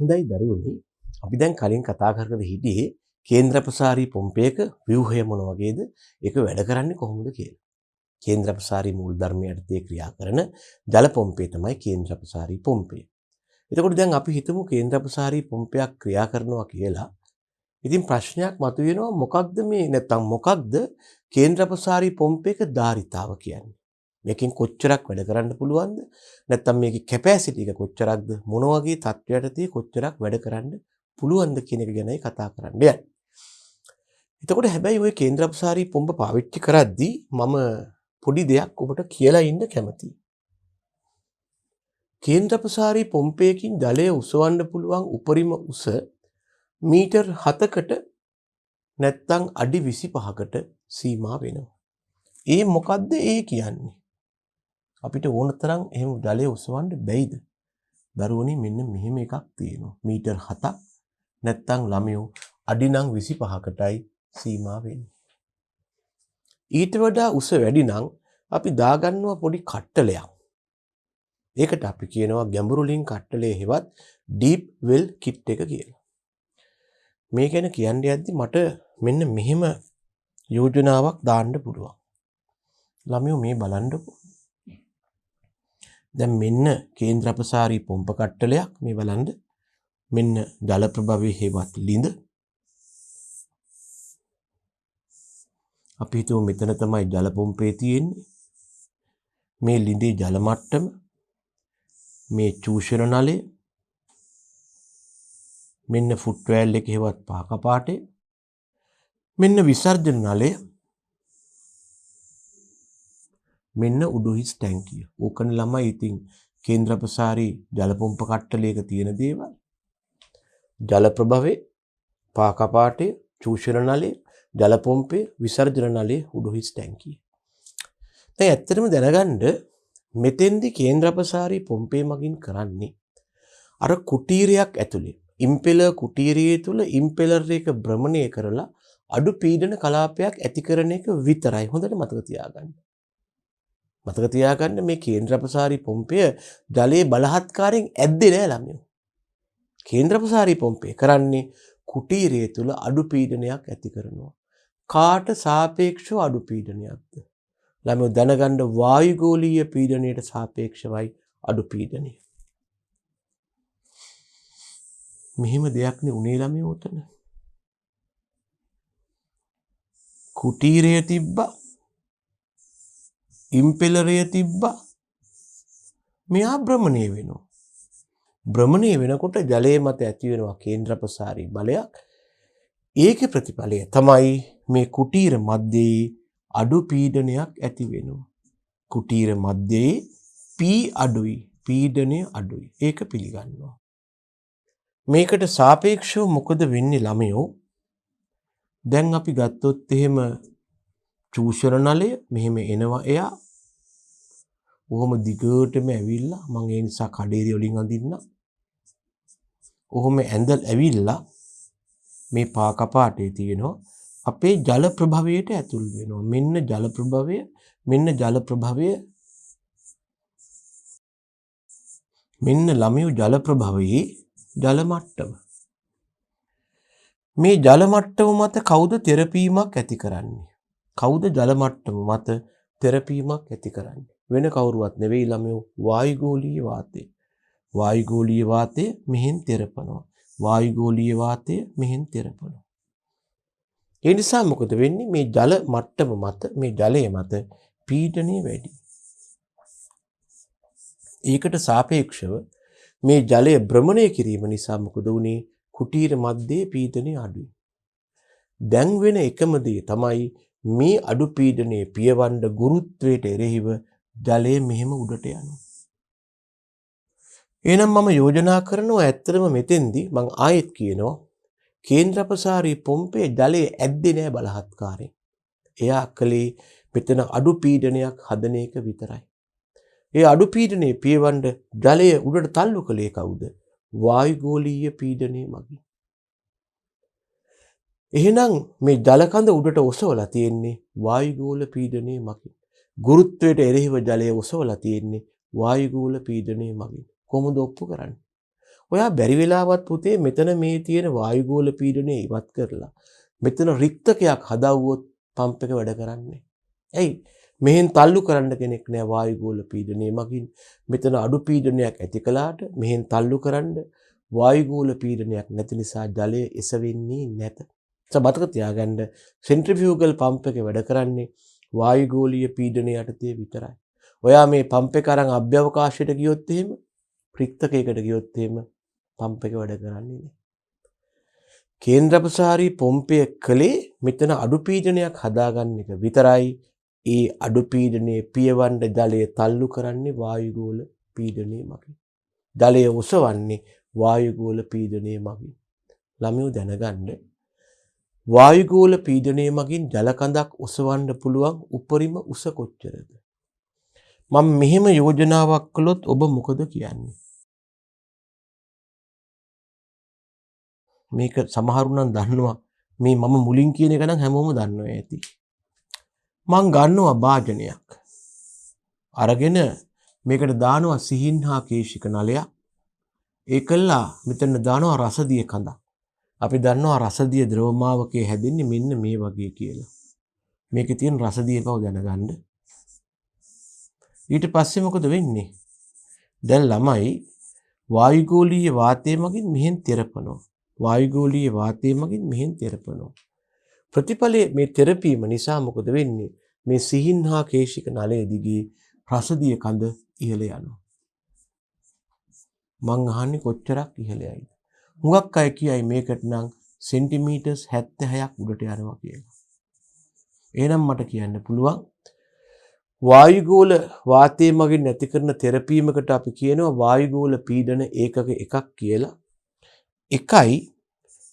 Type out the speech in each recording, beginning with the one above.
හොඳයි දරුවනේ අපි දැන් කලින් කතා කරගෙන හිටියේ කේන්ද්‍රප්‍රසාරී පොම්පයක ව්‍යුහය මොන වගේද ඒක වැඩ කරන්නේ කොහොමද කියලා. කේන්ද්‍රප්‍රසාරී මූලධර්මය යටතේ ක්‍රියා කරන ජල පොම්පය තමයි කේන්ද්‍රප්‍රසාරී පොම්පය. එතකොට දැන් අපි හිතමු කේන්ද්‍රප්‍රසාරී පොම්පයක් ක්‍රියා කරනවා කියලා. ඉතින් ප්‍රශ්නයක් මතුවෙනවා මොකක්ද මේ නැත්තම් මොකක්ද කේන්ද්‍රප්‍රසාරී පොම්පයක ධාරිතාව කියන්නේ? මේකෙන් කොච්චරක් වැඩ කරන්න පුළුවන්ද? නැත්තම් මේකේ කැපැසිටි එක කොච්චරක්ද? මොන වගේ තත්ත්වයකදී කොච්චරක් වැඩ කරන්න පුළුවන්ද කියන එක ගැනයි කතා කරන්න යන්නේ. එතකොට හැබැයි ওই කේන්ද්‍රප්‍රසාරී පොම්ප පාවිච්චි කරද්දී මම පොඩි දෙයක් ඔබට කියලා ඉන්න කැමතියි. කේන්ද්‍රප්‍රසාරී පොම්පයකින් ජලය උසවන්න පුළුවන් උපරිම උස මීටර් 7කට නැත්තම් අඩි 25කට සීමා වෙනවා. ඒ මොකද්ද ඒ කියන්නේ? අපිට ඕන තරම් එහෙම ජලය උසවන්න බැයිද? දරුවනේ මෙන්න මෙහෙම එකක් තියෙනවා. මීටර් 7ක් නැත්තම් ළමයෝ අඩි නම් 25කටයි සීමා වෙන්නේ. ඊට වඩා උස වැඩි නම් අපි දාගන්නවා පොඩි කට්ටලයක්. ඒකට අපි කියනවා ගැඹුරුලින් කට්ටලේ හෙවත් ඩීප් වෙල් කිට් එක කියලා. මේ ගැන කියන්න යද්දි මට මෙන්න මෙහෙම යෝජනාවක් දාන්න පුළුවන්. ළමයෝ මේ බලන්නකෝ. දැන් මෙන්න කේන්ද්‍රප්‍රසාරී පොම්ප කට්ටලයක් මේ බලන්න. මෙන්න ජල ප්‍රභවයේ හෙවත් ළිඳ. අපි හිතුව මෙතන තමයි ජල පොම්පේ තියෙන්නේ. මේ ළිඳේ ජල මට්ටම, මේ චූෂණ නලය, මෙන්න ෆුට් වෑල් එක හෙවත් පහ කපාටේ, මෙන්න විසර්ජන නලය, මෙන්න උඩුහිස් ටැංකිය. ඕකනේ ළමයි ඉතින් කේන්ද්‍රප්‍රසාරී ජල පොම්ප කට්ටලයක තියෙන දේවල්. ජල ප්‍රභවයේ, පහ කපාටේ, චූෂණ නලය, ජල පොම්පේ, විසර්ජන නලය, උඩුහිස් ටැංකිය. දැන් ඇත්තටම දැනගන්න මෙතෙන්දි කේන්ද්‍රප්‍රසාරී පොම්පේ මගින් කරන්නේ අර කුටීරයක් ඇතුලේ ඉම්පෙලර් කුටීරයේ තුල ඉම්පෙලර් එක භ්‍රමණය කරලා අඩු පීඩන කලාපයක් ඇති කරන එක විතරයි. හොඳට මතක තියාගන්න. මතක තියාගන්න මේ කේන්ද්‍රප්‍රසාරී පොම්පය ජලයේ බලහත්කාරයෙන් ඇද්දේ නෑ ළමයෝ. කේන්ද්‍රප්‍රසාරී පොම්පය කරන්නේ කුටීරයේ තුල අඩු පීඩනයක් ඇති කරනවා. කාට සාපේක්ෂව අඩු පීඩනයක්ද? ළමයෝ දැනගන්න වායුගෝලීය පීඩනයට සාපේක්ෂවයි අඩු පීඩනය. මෙහෙම දෙයක් නේ උනේ ළමයෝ උතන. කුටීරය තිබ්බා, ඉම්පෙලරය තිබ්බා, මෙහා භ්‍රමණය වෙනවා. භ්‍රමණය වෙනකොට ජලයේ මත ඇති වෙනවා කේන්ද්‍රප්‍රසාරී බලයක්. ඒකේ ප්‍රතිඵලය තමයි මේ කුටීර මැද්දේ අඩු පීඩනයක් ඇති වෙනවා. කුටීර මැද්දේ P අඩුයි, පීඩනය අඩුයි. ඒක පිළිගන්නවා. මේකට සාපේක්ෂව මොකද වෙන්නේ ළමයෝ? දැන් අපි ගත්තොත් එහෙම චූෂණ නලය මෙහෙම එනවා එයා. ඔහොම දිගටම ඇවිල්ලා මම ඒ නිසා කඩේරිය වලින් අඳින්න. ඔහොම ඇවිල්ලා මේ පා කපාටේ තියෙනවා අපේ ජල ප්‍රභවයට ඇතුල් වෙනවා. මෙන්න ජල ප්‍රභවය, මෙන්න ජල ප්‍රභවය. මෙන්න ළමයෝ ජල ප්‍රභවයේ ජල මට්ටම. මේ ජල මට්ටම මත කවුද තෙරපීමක් ඇති කරන්නේ? කවුද ජල මට්ටම මත තෙරපීමක් ඇති කරන්නේ? වෙන කවුරුවත් නෙවෙයි ළමයෝ, වායුගෝලීය වාතය. වායුගෝලීය වාතය මෙහෙන් තෙරපනවා. වායුගෝලීය වාතය මෙහෙන් තෙරපනවා. ඒ නිසා මොකද වෙන්නේ? මේ ජල මට්ටම මත, මේ ජලය මත පීඩනය වැඩි. ඒකට සාපේක්ෂව මේ ජලය භ්‍රමණය කිරීම නිසා මොකද වුනේ? කුටීර මැද්දේ පීඩනය අඩුයි. දැන් වෙන එකම දේ තමයි මේ අඩු පීඩනයේ පියවන්න ගුරුත්වයට එරෙහිව ජලය මෙහෙම උඩට යනවා. එහෙනම් මම යෝජනා කරනවා ඇත්තටම මෙතෙන්දී මම ආයෙත් කියනවා කේන්ද්‍රප්‍රසාරී පොම්පේ ජලයේ ඇද්දේ නෑ බලහත්කාරයෙන්. එයා කලේ මෙතන අඩු පීඩනයක් හදන එක විතරයි. ඒ අඩු පීඩනයේ පියවන්න ජලය උඩට තල්ලු කළේ කවුද? වායුගෝලීය පීඩනය මගින්. එහෙනම් මේ ජල කඳ උඩට ඔසවලා තියෙන්නේ වායුගෝල පීඩනය මගින්. ගුරුත්වයට එරෙහිව ජලය ඔසවලා තියෙන්නේ වායුගෝල පීඩනය මගින්. කොහොමද ඔප්පු කරන්නේ? ඔයා බැරි වෙලාවත් පුතේ මෙතන මේ තියෙන වායුගෝල පීඩනය ඉවත් කරලා මෙතන රික්තකයක් හදවුවොත් පම්ප් එක වැඩ කරන්නේ. ඇයි? මෙහෙන් තල්ලු කරන්න කෙනෙක් නෑ වායුගෝල පීඩනය මගින්. මෙතන අඩු පීඩනයක් ඇති කළාට මෙහෙන් තල්ලු කරන්න වායුගෝල පීඩනයක් නැති නිසා ජලය එසවෙන්නේ නැත. මතක තියාගන්න සෙන්ට්‍රිෆියුගල් පම්ප් එක වැඩ කරන්නේ වායුගෝලීය පීඩනය යටතේ විතරයි. ඔයා මේ පම්ප් එක අරන් අභ්‍යවකාශයට ගියොත් එහෙම රික්තකයකට ගියොත් එහෙම පම්ප් එක වැඩ කරන්නේ නැහැ. කේන්ද්‍රප්‍රසාරී පොම්පය කලේ මෙතන අඩු පීඩනයක් හදාගන්න එක විතරයි. ඒ අඩු පීඩනයේ පියවන්න ජලය තල්ලු කරන්නේ වායුගෝල පීඩනය මගින්. ජලය ඔසවන්නේ වායුගෝල පීඩනය මගින්. ළමයෝ දැනගන්න වායුගෝල පීඩනය මගින් ජල කඳක් ඔසවන්න පුළුවන් උපරිම උස කොච්චරද? මම මෙහෙම යෝජනාවක් කළොත් ඔබ මොකද කියන්නේ? මේක සමහරු නම් දන්නවා මේ මම මුලින් කියන එක නම් හැමෝම දන්නවා ඇති. මං ගන්නවා භාජනයක්. අරගෙන මේකට දානවා සිහින් හා කේශික නලයක්. ඒකල්ලා මෙතන දානවා රසදිය කඳක්. අපි දන්නවා රසදිය ද්‍රවමාවකයේ හැදෙන්නේ මෙන්න මේ වගේ කියලා. මේකේ තියෙන රසදිය බව දැනගන්න. ඊට පස්සේ මොකද වෙන්නේ? දැන් ළමයි වායුගෝලීය වාතය මගින් මෙහෙන් තෙරපනවා. වායුගෝලීය වාතය මගින් මෙහෙන් තෙරපනවා. ප්‍රතිඵලයේ මේ තෙරපීම නිසා මොකද වෙන්නේ? මේ සිහින් හා කේශික නලයේ දිගේ රසදිය කඳ ඉහළ යනවා. මං අහන්නේ කොච්චරක් ඉහළ යයිද? හුඟක් අය කියයි මේකට නම් සෙන්ටිමීටර්ස් 76ක් උඩට යනවා කියලා. එහෙනම් මට කියන්න පුළුවන් වායුගෝල වාතය මගින් නැති කරන තෙරපීමකට අපි කියනවා වායුගෝල පීඩන ඒකක එකක් කියලා. එකයි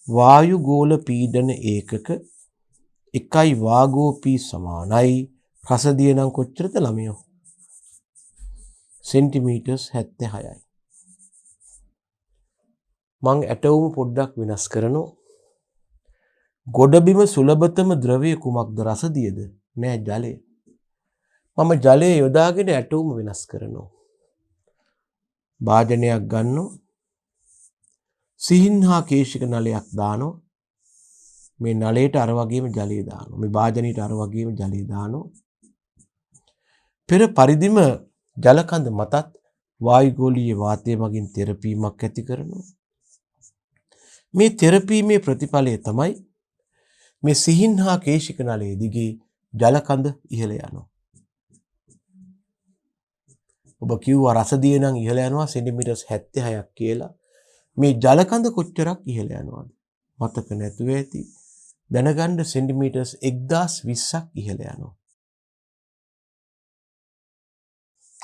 වායුගෝල පීඩන ඒකක එකයි වාගෝපී සමානයි රසදිය නම් කොච්චරද ළමයෝ? සෙන්ටිමීටර්ස් 76යි. මං ඇටවුම පොඩ්ඩක් වෙනස් කරනවා. ගොඩබිම සුලභතම ද්‍රවය කුමක්ද? රසදියද? නෑ ජලය. මම ජලය යොදාගෙන ඇටවුම වෙනස් කරනවා. භාජනයක් ගන්නවා. සිහින් හා කේශික නලයක් දානවා. මේ නලයට අර වගේම ජලය දානවා. මේ භාජනයට අර වගේම ජලය දානවා. පෙර පරිදිම ජල කඳ මතත් වායුගෝලීය වාතය මගින් තෙරපීමක් ඇති කරනවා. මේ තෙරපීමේ ප්‍රතිඵලය තමයි මේ සිහින් හා කේශික නලයේ දිගේ ජල කඳ ඉහළ යනවා. ඔබ කිව්වා රසදිය නම් ඉහළ යනවා සෙන්ටිමීටර්ස් 76ක් කියලා. මේ ජල කඳ කොච්චරක් ඉහළ යනවද? මතක නැතුව ඇති. දැනගන්න සෙන්ටිමීටර්ස් 1020ක් ඉහළ යනවා.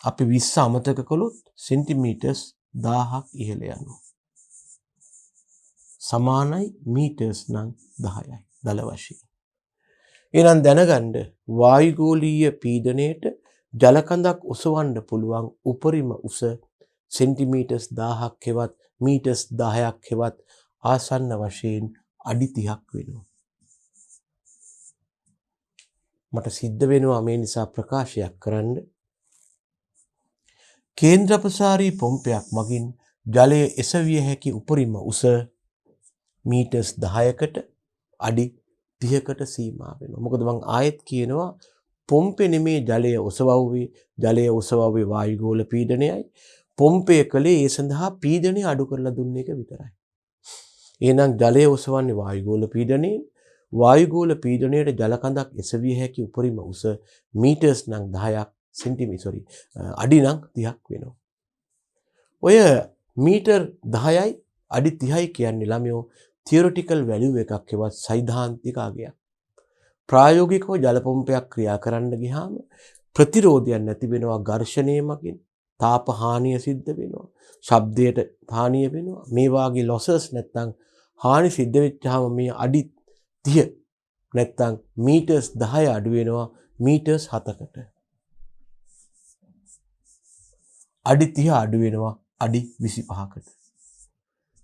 අපි 20 අමතක කළොත් සෙන්ටිමීටර්ස් 1000ක් ඉහළ යනවා. සමානයි මීටර්ස් නම් 10යි දල වශයෙන්. එහෙනම් දැනගන්න වායුගෝලීය පීඩනයේට ජල කඳක් ඔසවන්න පුළුවන් උපරිම උස සෙන්ටිමීටර්ස් 1000ක් හෙවත් මීටර්ස් 10ක් හෙවත් ආසන්න වශයෙන් අඩි 30ක් වෙනවා. මට සිද්ධ වෙනවා මේ නිසා ප්‍රකාශයක් කරන්න. කේන්ද්‍රප්‍රසාරී පොම්පයක් මගින් ජලය එසවිය හැකි උපරිම උස මීටර්ස් 10කට අඩි 30කට සීමා වෙනවා. මොකද මං ආයෙත් කියනවා පොම්පේ නෙමේ ජලය ඔසවුවේ. ජලය ඔසවුවේ වායුගෝල පීඩනයයි. පොම්පය කලේ ඒ සඳහා පීඩනය අඩු කරලා දුන්න එක විතරයි. එහෙනම් ජලය ඔසවන්නේ වායුගෝල පීඩනයෙන්. වායුගෝල පීඩනයට ජල කඳක් එසවිය හැකි උපරිම උස මීටර්ස් නම් 10ක් අඩි නම් 30ක් වෙනවා. ඔය මීටර් 10යි අඩි 30යි කියන්නේ ළමයෝ තියොරිටිකල් වැලියු එකක් හෙවත් සෛද්ධාන්තික අගයක්. ප්‍රායෝගිකව ජල පොම්පයක් ක්‍රියා කරන්න ගියාම ප්‍රතිරෝධයක් නැති වෙනවා. ඝර්ෂණය මගින් තාප හානිය සිද්ධ වෙනවා. ශබ්දයට හානිය වෙනවා. මේ වාගේ ලොසස් නැත්තම් හානි සිද්ධ වෙච්චාම මේ අඩි 30 නැත්තම් මීටර්ස් 10 අඩු වෙනවා මීටර්ස් 7කට. අඩි 30 අඩු වෙනවා අඩි 25කට.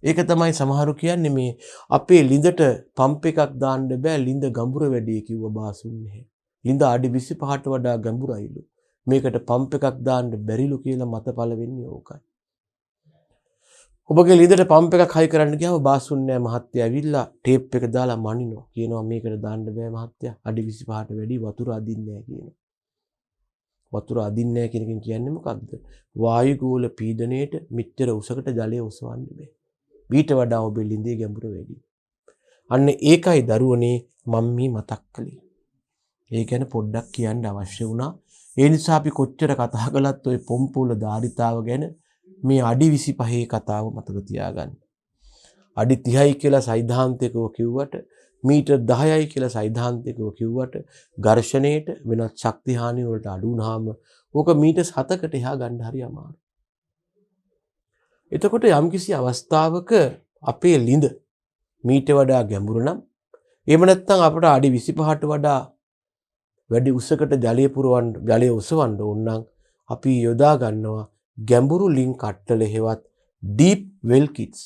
ඒක තමයි සමහරු කියන්නේ මේ අපේ ලිඳට පම්ප් එකක් දාන්න බෑ ලිඳ ගඹුර වැඩි කිව්ව බාසුන්නේ. ලිඳ අඩි 25ට වඩා ගැඹුරයිලු. මේකට පම්ප් එකක් දාන්න බැරිලු කියලා මතපල වෙන්නේ ඕකයි. ඔබගේ ලිඳට පම්ප් එකක් හයි කරන්න ගියාම බාසුන්නෑ මහත්තයා ඇවිල්ලා ටේප් එක දාලා මනිනවා. කියනවා මේකට දාන්න බෑ මහත්තයා. අඩි 25ට වැඩි වතුර අදින්නේ නැහැ කියනවා. වතුර අදින්නේ නැහැ කියන එකෙන් කියන්නේ මොකක්ද? වායුගෝල පීඩනයේට මෙච්චර උසකට ජලය ඔසවන්න බෑ. ඊට වඩා ඔබේ ලිඳේ ගැඹුර වැඩි. අන්න ඒකයි දරුවනේ මම මේ මතක් කළේ. ඒ ගැන පොඩ්ඩක් කියන්න අවශ්‍ය වුණා. ඒ නිසා අපි කොච්චර කතා කළත් ওই පොම්ප වල ධාරිතාව ගැන මේ අඩි 25 කතාව මතක තියාගන්න. අඩි 30යි කියලා සෛද්ධාන්තිකව කිව්වට මීටර් 10යි කියලා සෛද්ධාන්තිකව කිව්වට ඝර්ෂණයට වෙනත් ශක්ති හානිය වලට අඩු වුණාම ඕක මීටර් 7කට එහා ගන්න හරි අමාරුයි. එතකොට යම්කිසි අවස්ථාවක අපේ ලිඳ මීට වඩා ගැඹුරු නම් එහෙම නැත්නම් අපට අඩි 25ට වඩා වැඩි උසකට ජලය ඔසවන්න ඕන නම් අපි යොදා ගන්නවා ගැඹුරු ලින් කට්ටල හේවත් ඩීප් වෙල් කිට්ස්.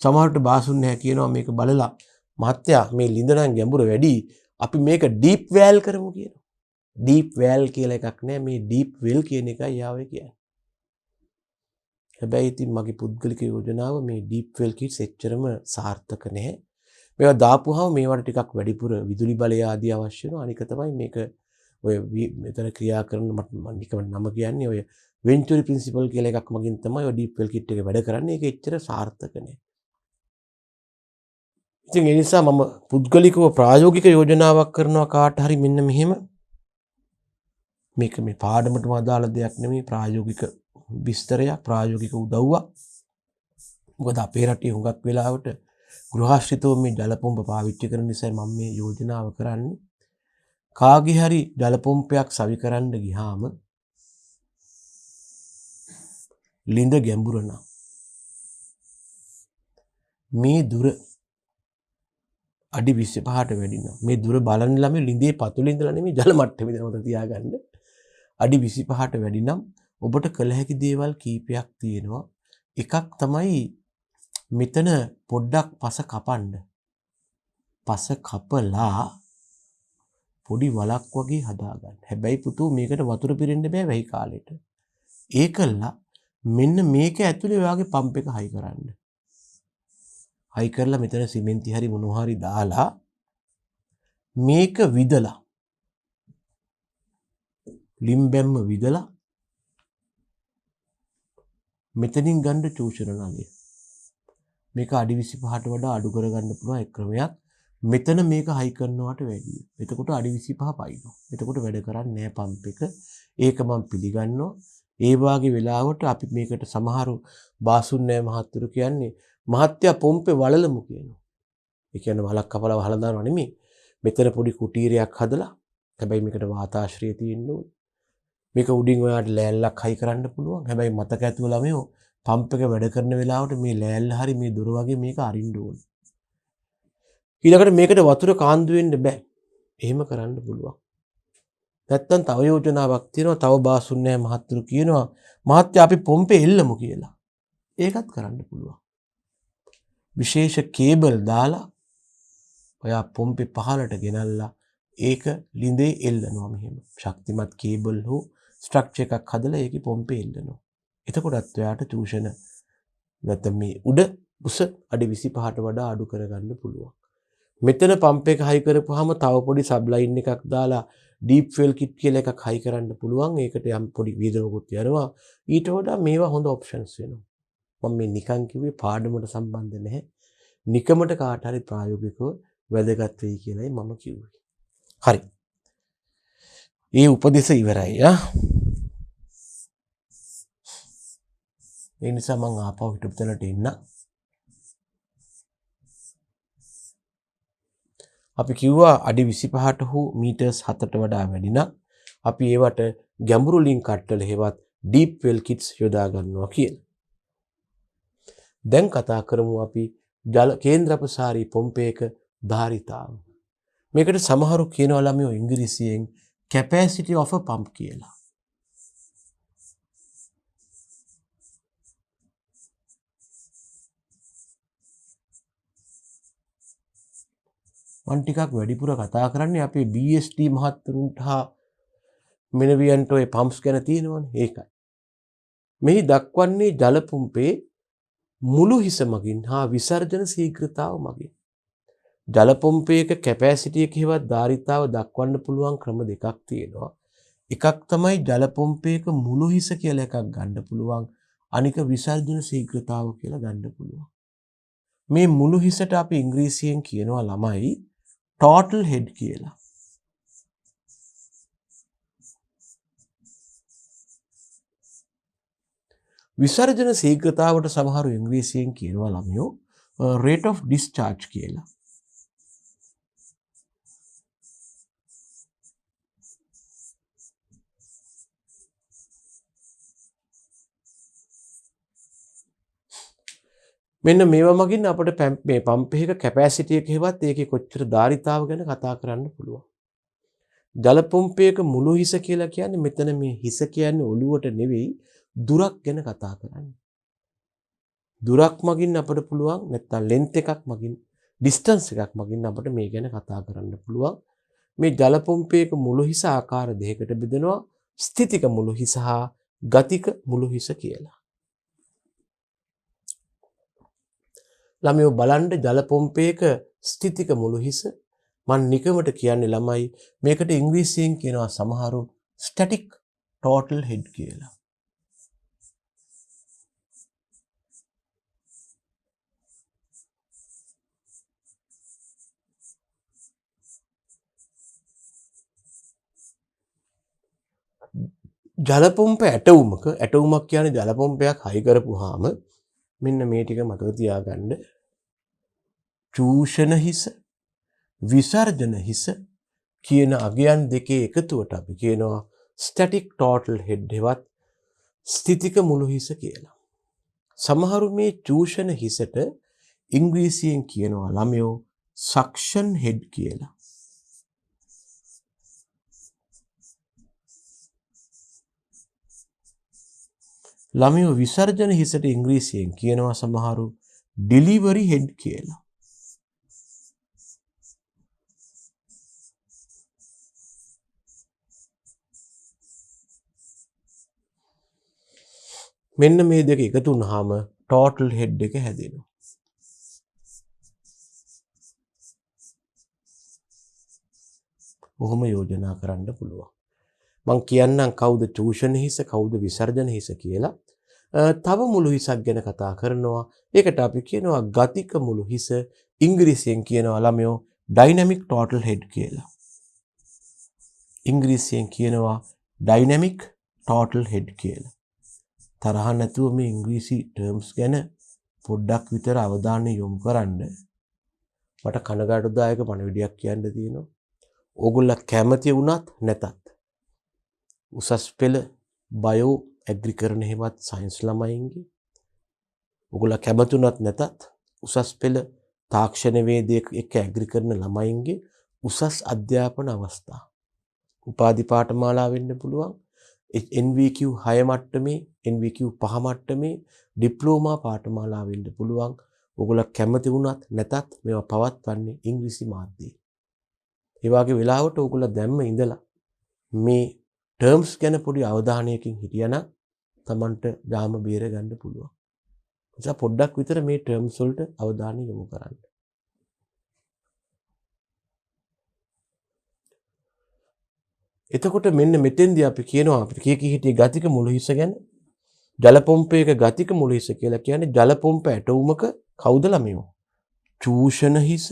සමහරට බාසුන් නැහැ කියනවා මේක බලලා මහත්තයා මේ ලිඳ නම් ගැඹුර වැඩි අපි මේක ඩීප් වැල් කරමු කියනවා. ඩීප් වැල් කියලා එකක් නැහැ මේ ඩීප් වෙල් කියන එකයි යාවේ කියන්නේ. හැබැයි ඉතින් මගේ පුද්ගලික යෝජනාව මේ ඩීප් වෙල් කිට්ස් එච්චරම සාර්ථක නැහැ. මේවා දාපුවාම මේවට ටිකක් වැඩිපුර විදුලි බලය ආදී අවශ්‍ය වෙනවා. අනික තමයි මේක ඔය මෙතන ක්‍රියා කරන මම නිකන් නම කියන්නේ ඔය වෙන්චුරි ප්‍රින්සිපල් කියලා එකක් මගින් තමයි ඔය ඩීප් වෙල් කිට් එක වැඩ කරන්නේ. ඒක එච්චර සාර්ථක නැහැ. ඉතින් ඒ නිසා මම පුද්ගලිකව ප්‍රායෝගික යෝජනාවක් කරනවා කාට හරි මෙන්න මෙහෙම මේක මේ පාඩමටම අදාළ දෙයක් නෙමෙයි ප්‍රායෝගික විස්තරයක් ප්‍රායෝගික උදව්වක්. මොකද අපේ රටේ හුඟක් වෙලාවට ගෘහාශ්‍රිතව මේ ජල පොම්ප පාවිච්චි කරන නිසා මම මේ යෝජනාව කරන්නේ. කාගේ හරි ජල පොම්පයක් සවි කරන්න ගියාම ලිඳ ගැඹුර නම් මේ දුර අඩි 25ට වැඩි නම් මේ දුර බලන ළමයි ලිඳේ පතුලේ ඉඳලා නෙමෙයි ජල මට්ටමේ ඉඳලා මත තියාගන්න. අඩි 25ට වැඩි නම් ඔබට කළ හැකි දේවල් කීපයක් තියෙනවා. එකක් තමයි මෙතන පොඩ්ඩක් පස කපන්න. පස කපලා පොඩි වලක් වගේ හදාගන්න. හැබැයි පුතෝ මේකට වතුර පිරෙන්න බෑ වෙයි කාලෙට. ඒකලා මෙන්න මේක ඇතුලේ ඔයාගේ පම්ප් එක හයි කරන්න. හයි කරලා මෙතන සිමෙන්ති හරි මොනවා හරි දාලා මේක විදලා ලිම්බැම්ම විදලා මෙතනින් ගන්න චූෂණ නලිය. මේක අඩි 25ට වඩා අඩු කරගන්න පුළුවන් එක් ක්‍රමයක්. මෙතන මේක හයි කරනවට වැඩිය. එතකොට අඩි 25 පයින්නවා. එතකොට වැඩ කරන්නේ නැහැ පම්ප් එක. ඒක මම පිළිගන්නවා. ඒ වාගේ වෙලාවට අපි මේකට සමහරු බාසුන්නෑ මහත්තුරු කියන්නේ මහත්ය පොම්පේ වලලමු කියනවා. ඒ කියන්නේ වලක් කපලා වහලා දානවා නෙමෙයි. මෙතන පොඩි කුටීරයක් හදලා හැබැයි මේකට වාතාශ්‍රය තියෙන්න ඕනේ. මේක උඩින් ඔයාට ලෑල්ලක් හයි කරන්න පුළුවන්. හැබැයි මතක ඇතුව ළමයෝ පම්ප් එක වැඩ කරන වෙලාවට මේ ලෑල්ල හරි මේ දොර වගේ මේක අරින්න ඕනේ. ඊළඟට මේකට වතුර කාන්දු වෙන්න බෑ. එහෙම කරන්න පුළුවන්. නැත්තම් තව යෝජනාවක් තියෙනවා. තව බාසුන්නෑ මහත්තුරු කියනවා මහත්ය අපි පොම්පේ එල්ලමු කියලා. ඒකත් කරන්න පුළුවන්. විශේෂ කේබල් දාලා ඔයා පොම්පේ පහලට ගෙනල්ලා ඒක ලිඳේ එල්ලනවා මෙහෙම. ශක්තිමත් කේබල් හෝ ස්ට්‍රක්චර් එකක් හදලා ඒකේ පොම්පේ එල්ලනවා. එතකොටත් ඔයාට චූෂණ නැත්නම් මේ උඩ උස අඩි 25ට වඩා අඩු කරගන්න පුළුවන්. මෙතන පම්ප් එක හයි කරපුවාම තව පොඩි සබ් ලයින් එකක් දාලා ඩීප් වෙල් කිට් කියලා එකක් හයි කරන්න පුළුවන්. ඒකට යම් පොඩි වේදනකුත් යනවා. ඊට වඩා මේවා හොඳ ඔප්ෂන්ස් වෙනවා. මම මේ නිකන් කිව්වේ පාඩමට සම්බන්ධ නැහැ. නිකමට කාට හරි ප්‍රායෝගිකව වැදගත් වෙයි කියලායි මම කිව්වේ. හරි. ඒ උපදේශ ඉවරයි ආ. ඒ නිසා මම ආපහු හිටපු තැනට එන්න. අපි කිව්වා අඩි 25ට හෝ මීටර්ස් 7ට වඩා වැඩි නම් අපි ඒවට ගැඹුරු ලින්ක් කට්ටල හේවත් ඩීප් වෙල් කිට්ස් යොදා ගන්නවා කියලා. දැන් කතා කරමු අපි ජල කේන්ද්‍රප්‍රසාරී පොම්පයක ධාරිතාව. මේකට සමහරු කියනවා ළමයෝ ඉංග්‍රීසියෙන් capacity of a pump කියලා. මම ටිකක් වැඩිපුර කතා කරන්නේ අපේ BST මහත්තුරුන්ට හා මෙනවියන්ට ඔය පම්ප්ස් ගැන තියෙනවනේ ඒකයි. මෙහි දක්වන්නේ ජල පුම්පේ මුළු හිස මගින් හා විසර්ජන ශීඝ්‍රතාව මගින්. ජල පුම්පයක කැපැසිටි එක හෙවත් ධාරිතාව දක්වන්න පුළුවන් ක්‍රම දෙකක් තියෙනවා. එකක් තමයි ජල පුම්පයක මුළු හිස කියලා එකක් ගන්න පුළුවන්. අනික විසර්ජන ශීඝ්‍රතාව කියලා ගන්න පුළුවන්. මේ මුළු හිසට අපි ඉංග්‍රීසියෙන් කියනවා ළමයි total head කියලා. විසර්ජන ශීඝ්‍රතාවට සමහරු ඉංග්‍රීසියෙන් කියනවා ළමයෝ rate of discharge කියලා. මෙන්න මේවා මගින් අපිට මේ පම්ප් එකක කැපැසිටි එක හෙවත් ඒකේ කොච්චර ධාරිතාව ගැන කතා කරන්න පුළුවන්. ජල පම්පයක මුළු හිස කියලා කියන්නේ මෙතන මේ හිස කියන්නේ ඔළුවට නෙවෙයි දුරක් ගැන කතා කරන්නේ. දුරක් මගින් අපිට පුළුවන් නැත්නම් ලෙන්ත් එකක් මගින් ඩිස්ටන්ස් එකක් මගින් අපිට මේ ගැන කතා කරන්න පුළුවන්. මේ ජල පම්පයක මුළු හිස ආකාර දෙකකට බෙදෙනවා ස්ථිතික මුළු හිස හා ගතික මුළු හිස කියලා. ළමයෝ බලන්න ජල පොම්පයක ස්ථිතික මුළු හිස මම නිකමට කියන්නේ ළමයි මේකට ඉංග්‍රීසියෙන් කියනවා සමහරු ස්ටැටික් ටෝටල් හෙඩ් කියලා. ජල පොම්ප ඇටවුමක් කියන්නේ ජල පොම්පයක් හයි කරපුවාම මෙන්න මේ ටික මතක තියාගන්න. චූෂණ හිස විසර්ජන හිස කියන අගයන් දෙකේ එකතුවට අපි කියනවා ස්ටැටික් ටෝටල් හෙඩ් හෙවත් ස්ථිතික මුළු හිස කියලා. සමහරු මේ චූෂණ හිසට ඉංග්‍රීසියෙන් කියනවා ළමයෝ සක්ෂන් හෙඩ් කියලා. ළමයෝ විසර්ජන හිසට ඉංග්‍රීසියෙන් කියනවා සමහරු ඩිලිවරි හෙඩ් කියලා. මෙන්න මේ දෙක එකතු වුනහම ටෝටල් හෙඩ් එක හැදෙනවා. කොහොම යෝජනා කරන්න පුළුවන්. මම කියන්නම් කවුද චූෂණ හිස කවුද විසර්ජන හිස කියලා. තව මුළු හිසක් ගැන කතා කරනවා. ඒකට අපි කියනවා ගතික මුළු හිස. ඉංග්‍රීසියෙන් කියනවා ළමයෝ ඩයිනමික් ටෝටල් හෙඩ් කියලා. ඉංග්‍රීසියෙන් කියනවා ඩයිනමික් ටෝටල් හෙඩ් කියලා. තරහ නැතුව මේ ඉංග්‍රීසි ටර්ම්ස් ගැන පොඩ්ඩක් විතර අවධානය යොමු කරන්න. මට කනගාටුදායක පණිවිඩයක් කියන්න තියෙනවා. ඕගොල්ලෝ කැමති වුණත් නැතත් උසස් පෙළ බයෝ ඇග්‍රි කරන හේවත් සයන්ස් ළමයින්ගේ ඕගොල්ලෝ කැමති වුණත් නැතත් උසස් පෙළ තාක්ෂණ වේදයක එක්ක ඇග්‍රි කරන ළමයින්ගේ උසස් අධ්‍යාපන අවස්ථා උපාධි පාඨමාලා වෙන්න පුළුවන්. NVQ 6 මට්ටමේ NVQ 5 මට්ටමේ ඩිප්ලෝමා පාඨමාලා වෙන්න පුළුවන්. ඕගොල්ලෝ කැමති වුණත් නැතත් මේවා පවත්වන්නේ ඉංග්‍රීසි මාධ්‍යයෙන්. ඒ වගේ වෙලාවට ඕගොල්ලෝ දැම්ම ඉඳලා මේ ටර්ම්ස් ගැන පොඩි අවධානයකින් හිටියනම් Tamanට ජාම බේර ගන්න පුළුවන්. නිසා පොඩ්ඩක් විතර මේ ටර්ම්ස් වලට අවධානය යොමු කරන්න. එතකොට මෙන්න මෙතෙන්දී අපි කියනවා අපිට කී හිටියේ ගතික මුළු හිස ගැන. ජල පොම්පයක ගතික මුළු හිස කියලා කියන්නේ ජල පොම්ප ඇටවුමක කවුද ළමයෝ? චූෂණ හිස,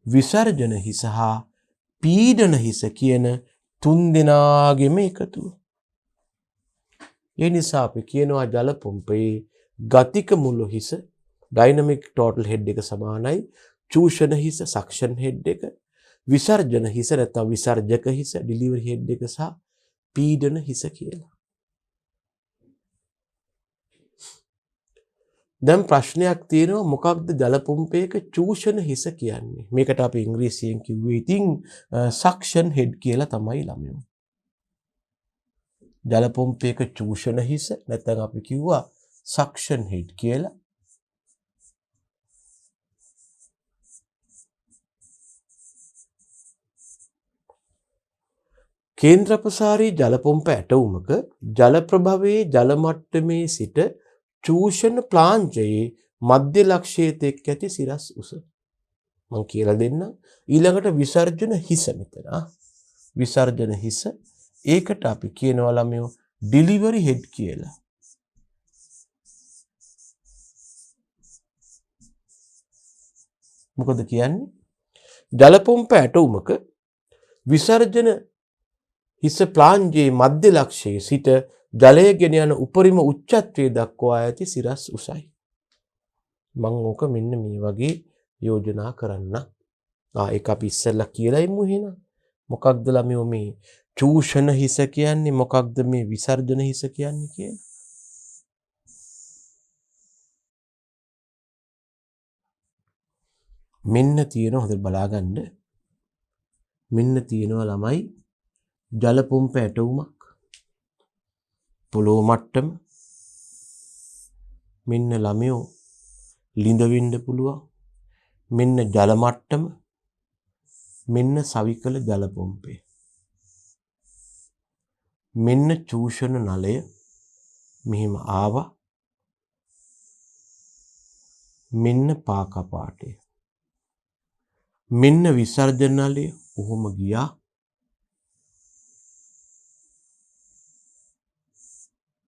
විසර්ජන හිස හා පීඩන හිස කියන තුන් දෙනාගෙම එකතුව. ඒ නිසා අපි කියනවා ජල පොම්පයේ ගතික මුළු හිස ඩයිනමික් ටෝටල් හෙඩ් එක සමානයි චූෂණ හිස සක්ෂන් හෙඩ් එක, විසර්ජන හිස නැත්නම් විසර්ජක හිස ඩිලිවරි හෙඩ් එක සහ පීඩන හිස කියලා. දැන් ප්‍රශ්නයක් තියෙනවා මොකක්ද ජල පොම්පයක චූෂණ හිස කියන්නේ? මේකට අපි ඉංග්‍රීසියෙන් කිව්වේ ඉතින් සක්ෂන් හෙඩ් කියලා තමයි ළමයෝ. ජල පොම්පයක චූෂණ හිස නැත්නම් අපි කිව්වා සක්ෂන් හෙඩ් කියලා. කේන්ද්‍රප්‍රසාරී ජල පොම්ප ඇටවුමක ජල ප්‍රභවයේ ජල මට්ටමේ සිට චූෂණ ප්ලාන්ජයේ මධ්‍ය ලක්ෂයේ තෙක් ඇති සිරස් උස. මම කියලා දෙන්න. ඊළඟට විසර්ජන හිස මෙතන. විසර්ජන හිස ඒකට අපි කියනවා ළමයෝ ඩිලිවරි හෙඩ් කියලා. මොකද කියන්නේ? ජල පොම්ප ඇටවුමක විසර්ජන හිස ප්ලාන්ජයේ මධ්‍ය ලක්ෂයේ සිට ජලය ගෙන යන උපරිම උච්චත්වයේ දක්වා ඇති සිරස් උසයි. මම ඕක මෙන්න මේ වගේ යෝජනා කරන්න. ඒක අපි ඉස්සෙල්ලා කියලා ඉමු එහෙනම්. මොකක්ද ළමයෝ මේ චූෂණ හිස කියන්නේ? මොකක්ද මේ විසර්ජන හිස කියන්නේ කියලා? මෙන්න තියෙනවා හොඳට බලාගන්න. මෙන්න තියෙනවා ළමයි ජල පොම්ප ඇටවුමක්. පොළොව මට්ටම. මෙන්න ළමයෝ ලිඳ වෙන්න පුළුවන්. මෙන්න ජල මට්ටම. මෙන්න සවිකල ජල පොම්පේ. මෙන්න චූෂණ නලය මෙහිම ආවා. මෙන්න පා කපාටය. මෙන්න විසර්ජන නලය කොහොම ගියා.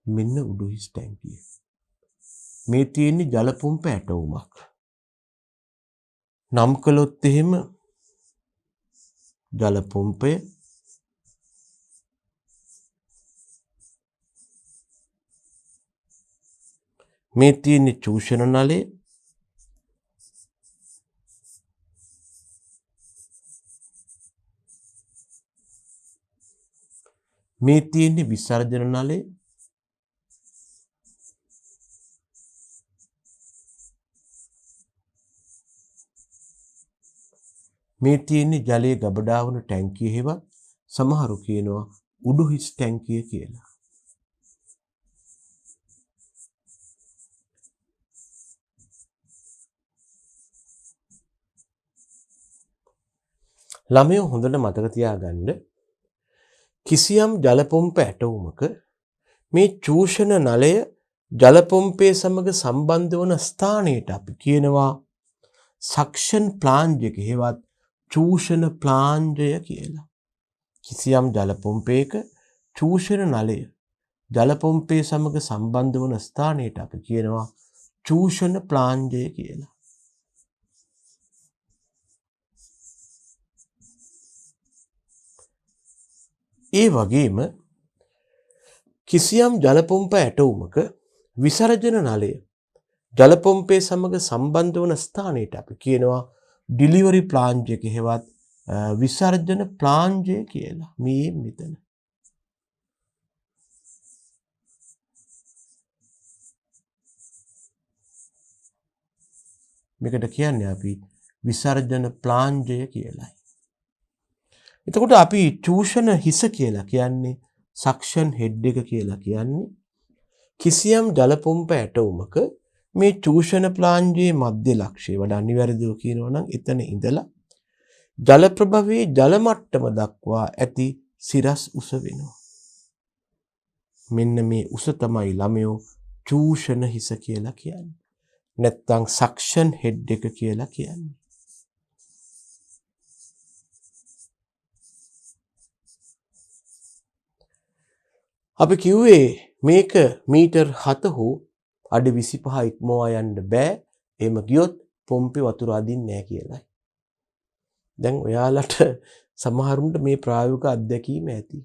මෙන්න උඩුහිස් ටැංකිය. මේ තියෙන්නේ ජල පොම්ප ඇටවුමක්. නම් කළොත් එහෙම ජල පොම්පය මේ තියෙන්නේ චූෂණ නලය. මේ තියෙන්නේ විසර්ජන නලය. මේ තියෙන්නේ ජලයේ ගබඩා වන ටැංකිය හේවත් සමහරු කියනවා උඩුහිස් ටැංකිය කියලා. ළමයෝ හොඳට මතක තියාගන්න කිසියම් ජල පොම්ප ඇටවුමක මේ චූෂණ නලය ජල පොම්පේ සමග සම්බන්ධ වන ස්ථානයට අපි කියනවා සක්ෂන් ප්ලාන්ජයක හේවත් චූෂණ ප්ලාන්ජය කියලා. කිසියම් ජල පොම්පයක චූෂණ නලය ජල පොම්පේ සමග සම්බන්ධ වන ස්ථානයට අපි කියනවා චූෂණ ප්ලාන්ජය කියලා. ඒ වගේම කිසියම් ජල පොම්ප ඇටවුමක විසර්ජන නලය ජල පොම්පේ සමග සම්බන්ධ වන ස්ථානයට අපි කියනවා ඩිලිවරි ප්ලාන්ජයක හේවත් විසර්ජන ප්ලාන්ජය කියලා. මේ මෙතන. මේකට කියන්නේ අපි විසර්ජන ප්ලාන්ජය කියලායි. එතකොට අපි චූෂණ හිස කියලා කියන්නේ සක්ෂන් හෙඩ් එක කියලා කියන්නේ කිසියම් ජල පොම්ප ඇටවුමක මේ චූෂණ ප්ලාන්ජයේ මධ්‍ය ලක්ෂය වඩා නිවැරදිව කියනවා නම් එතන ඉඳලා ජල ප්‍රභවයේ ජල මට්ටම දක්වා ඇති සිරස් උස වෙනවා. මෙන්න මේ උස තමයි ළමයෝ චූෂණ හිස කියලා කියන්නේ. නැත්තම් සක්ෂන් හෙඩ් එක කියලා කියන්නේ. අපි කිව්වේ මේක මීටර් 7 හෝ අඩි 25 ඉක්මවා යන්න බෑ. එහෙම ගියොත් පොම්පේ වතුර අදින්නේ නැහැ කියලායි. දැන් ඔයාලට සමහරුන්ට මේ ප්‍රායෝගික අත්දැකීම ඇති.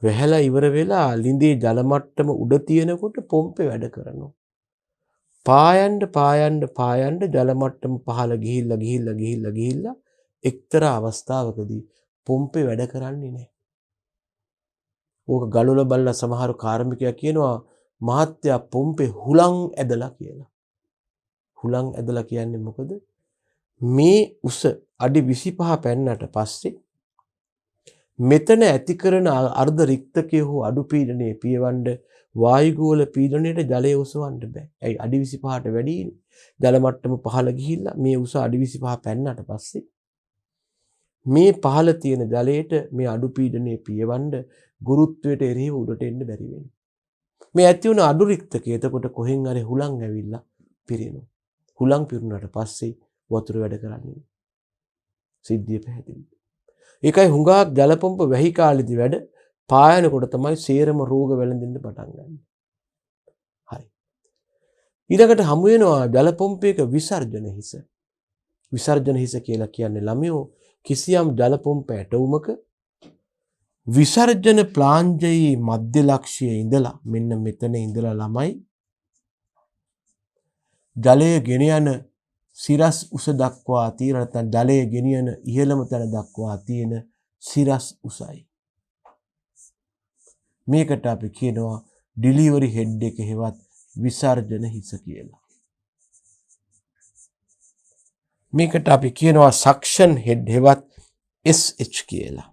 වැහැලා ඉවර වෙලා ලිඳේ ජල මට්ටම උඩ තියෙනකොට පොම්පේ වැඩ කරනවා. පායන්න ජල මට්ටම පහළ ගිහිල්ලා එක්තරා අවස්ථාවකදී පොම්පේ වැඩ කරන්නේ නැහැ. ඕක ගලවලා බලලා සමහර කාර්මිකයා කියනවා මහත්තයා පොම්පේ හුලං ඇදලා කියලා. හුලං ඇදලා කියන්නේ මොකද? මේ උස අඩි 25 පැන්නට පස්සේ මෙතන ඇති කරන අර්ධ රික්තකයේ හෝ අඩු පීඩනයේ පියවන්න වායුගෝල පීඩනයට ජලය ඔසවන්න බෑ. ඇයි අඩි 25ට වැඩිනේ. ජල මට්ටම පහළ ගිහිල්ලා මේ උස අඩි 25 පැන්නට පස්සේ මේ පහළ තියෙන ජලයට මේ අඩු පීඩනයේ පියවන්න ගුරුත්වයට එරෙහිව උඩට එන්න බැරි වෙනවා. මේ ඇති වුණ අඩු රික්තකය එතකොට කොහෙන් හරි හුලං ඇවිල්ලා පිරෙනවා. හුලං පිරුණාට පස්සේ වතුර වැඩ කරන්නේ. සිද්ධිය පැහැදිලි. ඒකයි හුඟක් ජල පොම්ප වැහි කාලෙදි වැඩ පායනකොට තමයි සේරම රෝග වැළඳෙන්න පටන් ගන්න. හරි. ඊළඟට හමු වෙනවා ජල පොම්පයක විසර්ජන හිස. විසර්ජන හිස කියලා කියන්නේ ළමයෝ කිසියම් ජල පොම්ප ඇටවුමක විසර්ජන ප්ලාංජයේ මධ්‍ය ලක්ෂයේ ඉඳලා මෙන්න මෙතන ඉඳලා ළමයි ජලය ගෙන යන සිරස් උස දක්වා තියෙන නැත්නම් ජලය ගෙනියන ඉහළම තැන දක්වා තියෙන සිරස් උසයි. මේකට අපි කියනවා ඩිලිවරි හෙඩ් එක හෙවත් විසර්ජන හිස කියලා. මේකට අපි කියනවා සක්ෂන් හෙඩ් හෙවත් SH කියලා.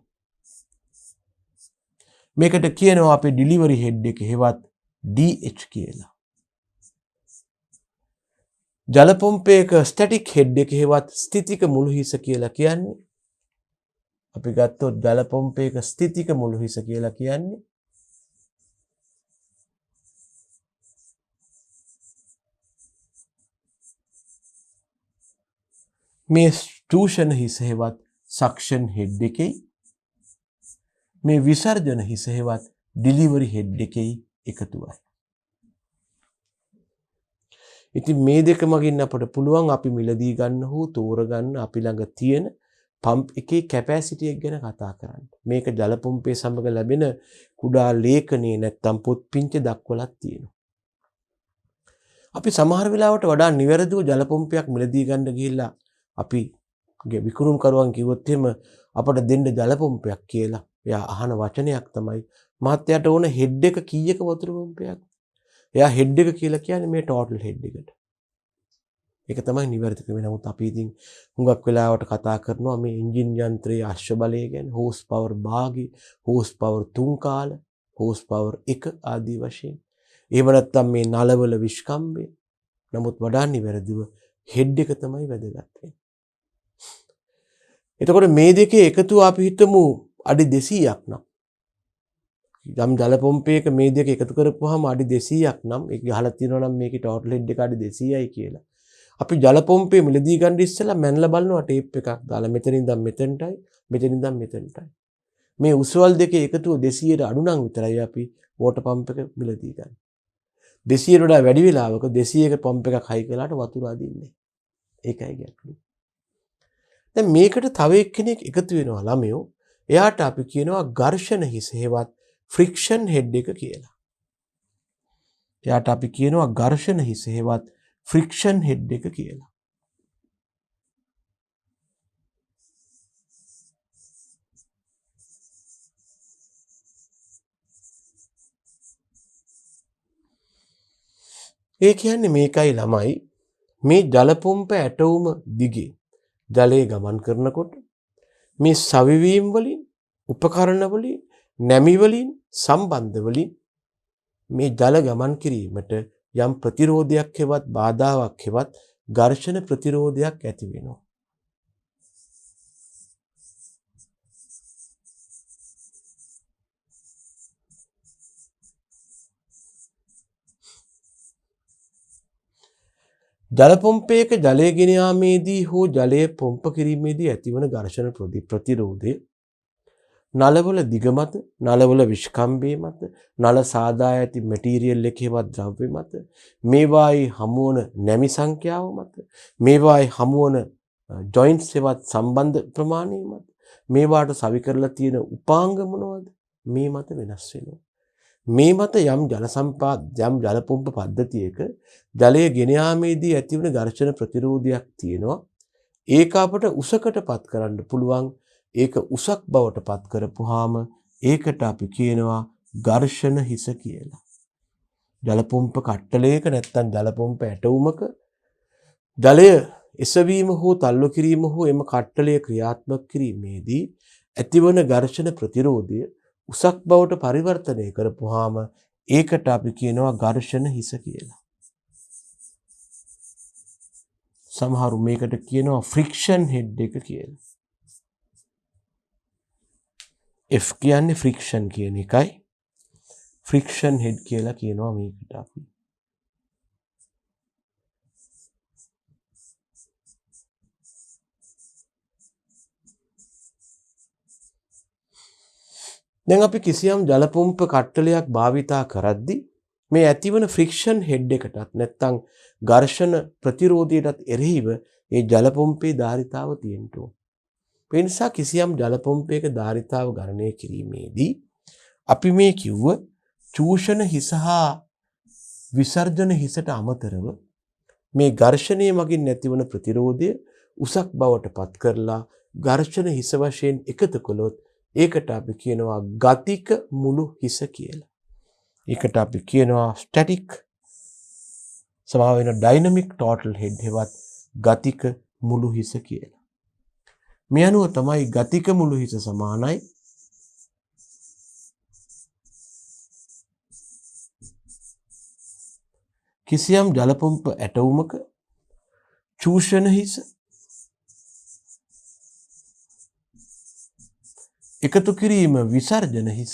මේකට කියනවා අපි ඩිලිවරි හෙඩ් එක හෙවත් DH කියලා. ජල පොම්පයක ස්ටැටික් හෙඩ් එක හෙවත් ස්ථිතික මුළු හිස කියලා කියන්නේ. අපි ගත්තොත් ජල පොම්පයක ස්ථිතික මුළු හිස කියලා කියන්නේ මේ ස්ටූෂණ හිස හෙවත් සක්ෂන් හෙඩ් එකේ මේ විසර්ජන හිස හෙවත් ඩිලිවරි හෙඩ් එකේ එකතුවයි. ඉතින් මේ දෙක මගින් අපට පුළුවන් අපි මිලදී ගන්න හෝ තෝරගන්න අපි ළඟ තියෙන පම්ප් එකේ කැපැසිටි එක ගැන කතා කරන්න. මේක ජල පොම්පේ සමග ලැබෙන කුඩා ලේඛනයේ නැත්තම් පොත් පිංච දක්වලත් තියෙනවා. අපි සමහර වෙලාවට වඩා නිවැරදිව ජල පොම්පයක් මිලදී ගන්න ගිහිල්ලා අපි විකුණුම් කරුවන් කිව්වොත් එහෙම අපට දෙන්න ජල පොම්පයක් කියලා. එයා අහන වචනයක් තමයි මහත්තයාට ඕන හෙඩ් එක කීයක වතුර පොම්පයක්. එයා හෙඩ් එක කියලා කියන්නේ මේ ටෝටල් හෙඩ් එකට. ඒක තමයි නිවැරදි ක්‍රමය. නමුත් අපි ඉතින් හුඟක් වෙලාවට කතා කරනවා මේ එන්ජින් යන්ත්‍රයේ අශ්ව බලය ගැන, හෝස් පවර් භාගය, හෝස් පවර් 3 කාල, හෝස් පවර් 1 ආදී වශයෙන්. එහෙම නැත්නම් මේ නලවල විස්කම්භය. නමුත් වඩා නිවැරදිව හෙඩ් එක තමයි වැදගත් වෙන්නේ. එතකොට මේ දෙකේ එකතුව අපි හිතමු අඩි 200ක් නම් යම් ජල පොම්පයක මේ දෙක එකතු කරපුවාම අඩි 200ක් නම් ඒක ගහලා තියෙනවා නම් මේකේ ටෝටල් හෙඩ් එක අඩි 200යි කියලා. අපි ජල පොම්පේ මිලදී ගන්න ඉස්සෙල්ලා මැනලා බලනවා ටේප් එකක් දාලා මෙතනින් ඉඳන් මෙතනටයි මෙතනින් ඉඳන් මෙතනටයි. මේ උස්වල් දෙකේ එකතුව 200ට අඩු නම් විතරයි අපි වෝටර් පම්ප් එක මිලදී ගන්න. 200ට වඩා වැඩි වෙලාවක 200ක පම්ප් එකක් හයි කළාට වතුර අදින්නේ. ඒකයි ගැටලුව. දැන් මේකට තව එක්කෙනෙක් එකතු වෙනවා ළමයෝ. එයාට අපි කියනවා ඝර්ෂණ හිස හේවත් ෆ්‍රික්ෂන් හෙඩ් එක කියලා. එයාට අපි කියනවා ඝර්ෂණ හිස හේවත් ෆ්‍රික්ෂන් හෙඩ් එක කියලා. ඒ කියන්නේ මේකයි ළමයි මේ ජල පොම්ප ඇටවුම දිගේ ජලය ගමන් කරනකොට මේ සවිවීම් වලින් උපකරණ වලින් නැමි වලින් සම්බන්ධ වලින් මේ ජල ගමන් කිරීමට යම් ප්‍රතිරෝධයක් හෙවත් බාධාවක් හෙවත් ඝර්ෂණ ප්‍රතිරෝධයක් ඇති වෙනවා. ජල පොම්පයක ජලය ගෙන යාමේදී හෝ ජලය පොම්ප කිරීමේදී ඇතිවන ඝර්ෂණ ප්‍රතිරෝධය නලවල දිග මත, නලවල විස්කම්භය මත, නල සාදා ඇති මැටීරියල් එකේවත් ද්‍රව්‍ය මත, මේවායි හමුවන නැමි සංඛ්‍යාව මත, මේවායි හමුවන ජොයින්ට්ස් එවත් සම්බන්ධ ප්‍රමාණය මත, මේවාට සවි කරලා තියෙන උපාංග මොනවද? මේ මත වෙනස් වෙනවා. මේ මත යම් ජල පොම්ප පද්ධතියක ජලය ගෙන යාමේදී ඇතිවන ඝර්ෂණ ප්‍රතිරෝධයක් තියෙනවා. ඒක අපට උසකට පත් කරන්න පුළුවන්. ඒක උසක් බවට පත් කරපුවාම ඒකට අපි කියනවා ඝර්ෂණ හිස කියලා. ජල පොම්ප කට්ටලයක නැත්නම් ජල පොම්ප ඇටවුමක ජලය එසවීම හෝ තල්ලු කිරීම හෝ එම කට්ටලය ක්‍රියාත්මක කිරීමේදී ඇතිවන ඝර්ෂණ ප්‍රතිරෝධය උසක් බවට පරිවර්තනය කරපුවාම ඒකට අපි කියනවා ඝර්ෂණ හිස කියලා. සමහරු මේකට කියනවා ෆ්‍රික්ෂන් හෙඩ් එක කියලා. F කියන්නේ friction කියන එකයි. friction head කියලා කියනවා මේකට අපි. දැන් අපි කිසියම් ජල පොම්ප කට්ටලයක් භාවිතා කරද්දී මේ ඇතිවන friction head එකටත් නැත්නම් ඝර්ෂණ ප්‍රතිරෝධයටත් එරෙහිව ඒ ජල පොම්පේ ධාරිතාව තියෙන්න ඕන. ඒ නිසා කිසියම් ජල පොම්පයක ධාරිතාව ගණනය කිරීමේදී අපි මේ කිව්ව චූෂණ හිස හා විසර්ජන හිසට අමතරව මේ ඝර්ෂණය මගින් නැතිවන ප්‍රතිරෝධය උසක් බවට පත් කරලා ඝර්ෂණ හිස වශයෙන් එකතු කළොත් ඒකට අපි කියනවා ගතික මුළු හිස කියලා. ඒකට අපි කියනවා ස්ටැටික් සමාව වෙන ඩයිනමික් ටෝටල් හෙඩ් හෙවත් ගතික මුළු හිස කියලා. මේ අනුව තමයි ගතික මුළු හිස සමානයි කිසියම් ජල පොම්ප ඇටවුමක චූෂණ හිස එකතු කිරීම විසර්ජන හිස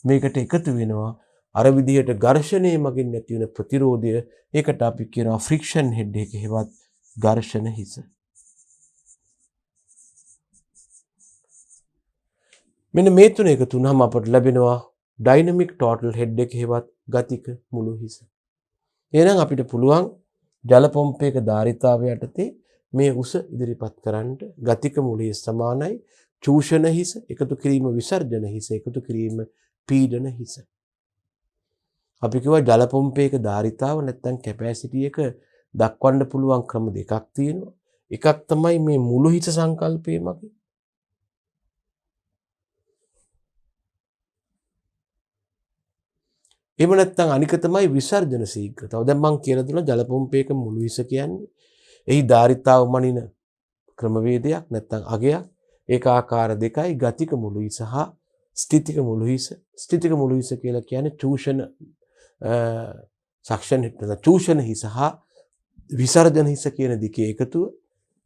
මේකට එකතු වෙනවා අර විදිහට ඝර්ෂණය මගින් නැති වෙන ප්‍රතිරෝධය ඒකට අපි කියනවා ෆ්‍රික්ෂන් හෙඩ් එක හෙවත් ඝර්ෂණ හිස. මෙන්න මේ තුන එකතු වුනහම අපට ලැබෙනවා ඩයිනමික් ටෝටල් හෙඩ් එක හෙවත් ගතික මුළු හිස. එහෙනම් අපිට පුළුවන් ජල පොම්පයක ධාරිතාවය යටතේ මේ උස ඉදිරිපත් කරන්න ගතික මුළු හිස සමානයි චූෂණ හිස එකතු කිරීම විසර්ජන හිස එකතු කිරීම පීඩන හිස. අපි කිව්වා ජල පොම්පයක ධාරිතාව නැත්නම් කැපැසිටි එක දක්වන්න පුළුවන් ක්‍රම දෙකක් තියෙනවා. එකක් තමයි මේ මුළු හිස සංකල්පය මගින්. එහෙම නැත්නම් අනික තමයි විසර්ජන ශීඝ්‍රතාව. දැන් මම කියලා දුන්නා ජල පොම්පයක මුළු හිස කියන්නේ එහි ධාරිතාව මනින ක්‍රමවේදයක් නැත්නම් අගයක් ඒක ආකාර දෙකයි ගතික මුළු හිස හා ස්ථිතික මුළු හිස. ස්ථිතික මුළු හිස කියලා කියන්නේ චූෂණ සක්ෂන් චූෂණ හිස හා විසර්ජන හිස කියන දෙකේ එකතුව.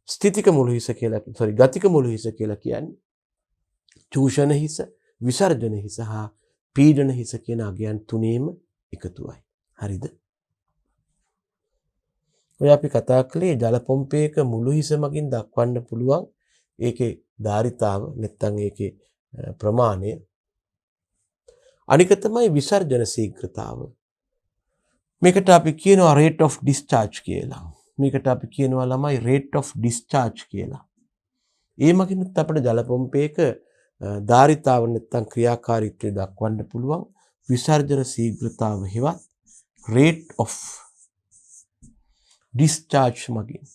ස්ථිතික මුළු හිස කියලා ගතික මුළු හිස කියලා කියන්නේ චූෂණ හිස විසර්ජන හිස හා පීඩන හිස කියන අගයන් තුනේම එකතුවයි. හරිද? ඔය අපි කතා කළේ ජල පොම්පයක මුළු හිස මගින් දක්වන්න පුළුවන් ඒකේ ධාරිතාව නැත්නම් ඒකේ ප්‍රමාණය. අනික තමයි විසර්ජන ශීඝ්‍රතාව. මේකට අපි කියනවා rate of discharge කියලා. මේකට අපි කියනවා ළමයි rate of discharge කියලා. ඒ මගිනුත් අපිට ජල පොම්පයක ධාරිතාව නැත්නම් ක්‍රියාකාරීත්වය දක්වන්න පුළුවන් විසර්ජන ශීඝ්‍රතාව හෙවත් rate of discharge මගින්.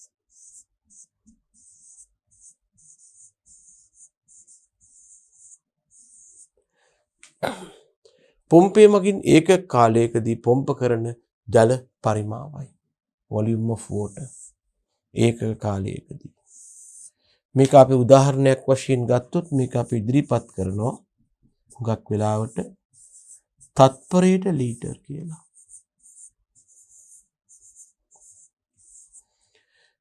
පොම්පේ මගින් ඒක කාලයකදී පොම්ප කරන ජල පරිමාවයි volume of water ඒක කාලයකදී. මේක අපි උදාහරණයක් වශයෙන් ගත්තොත් මේක අපි ඉදිරිපත් කරනවා හුඟක් වෙලාවට තත්පරයට ලීටර් කියලා.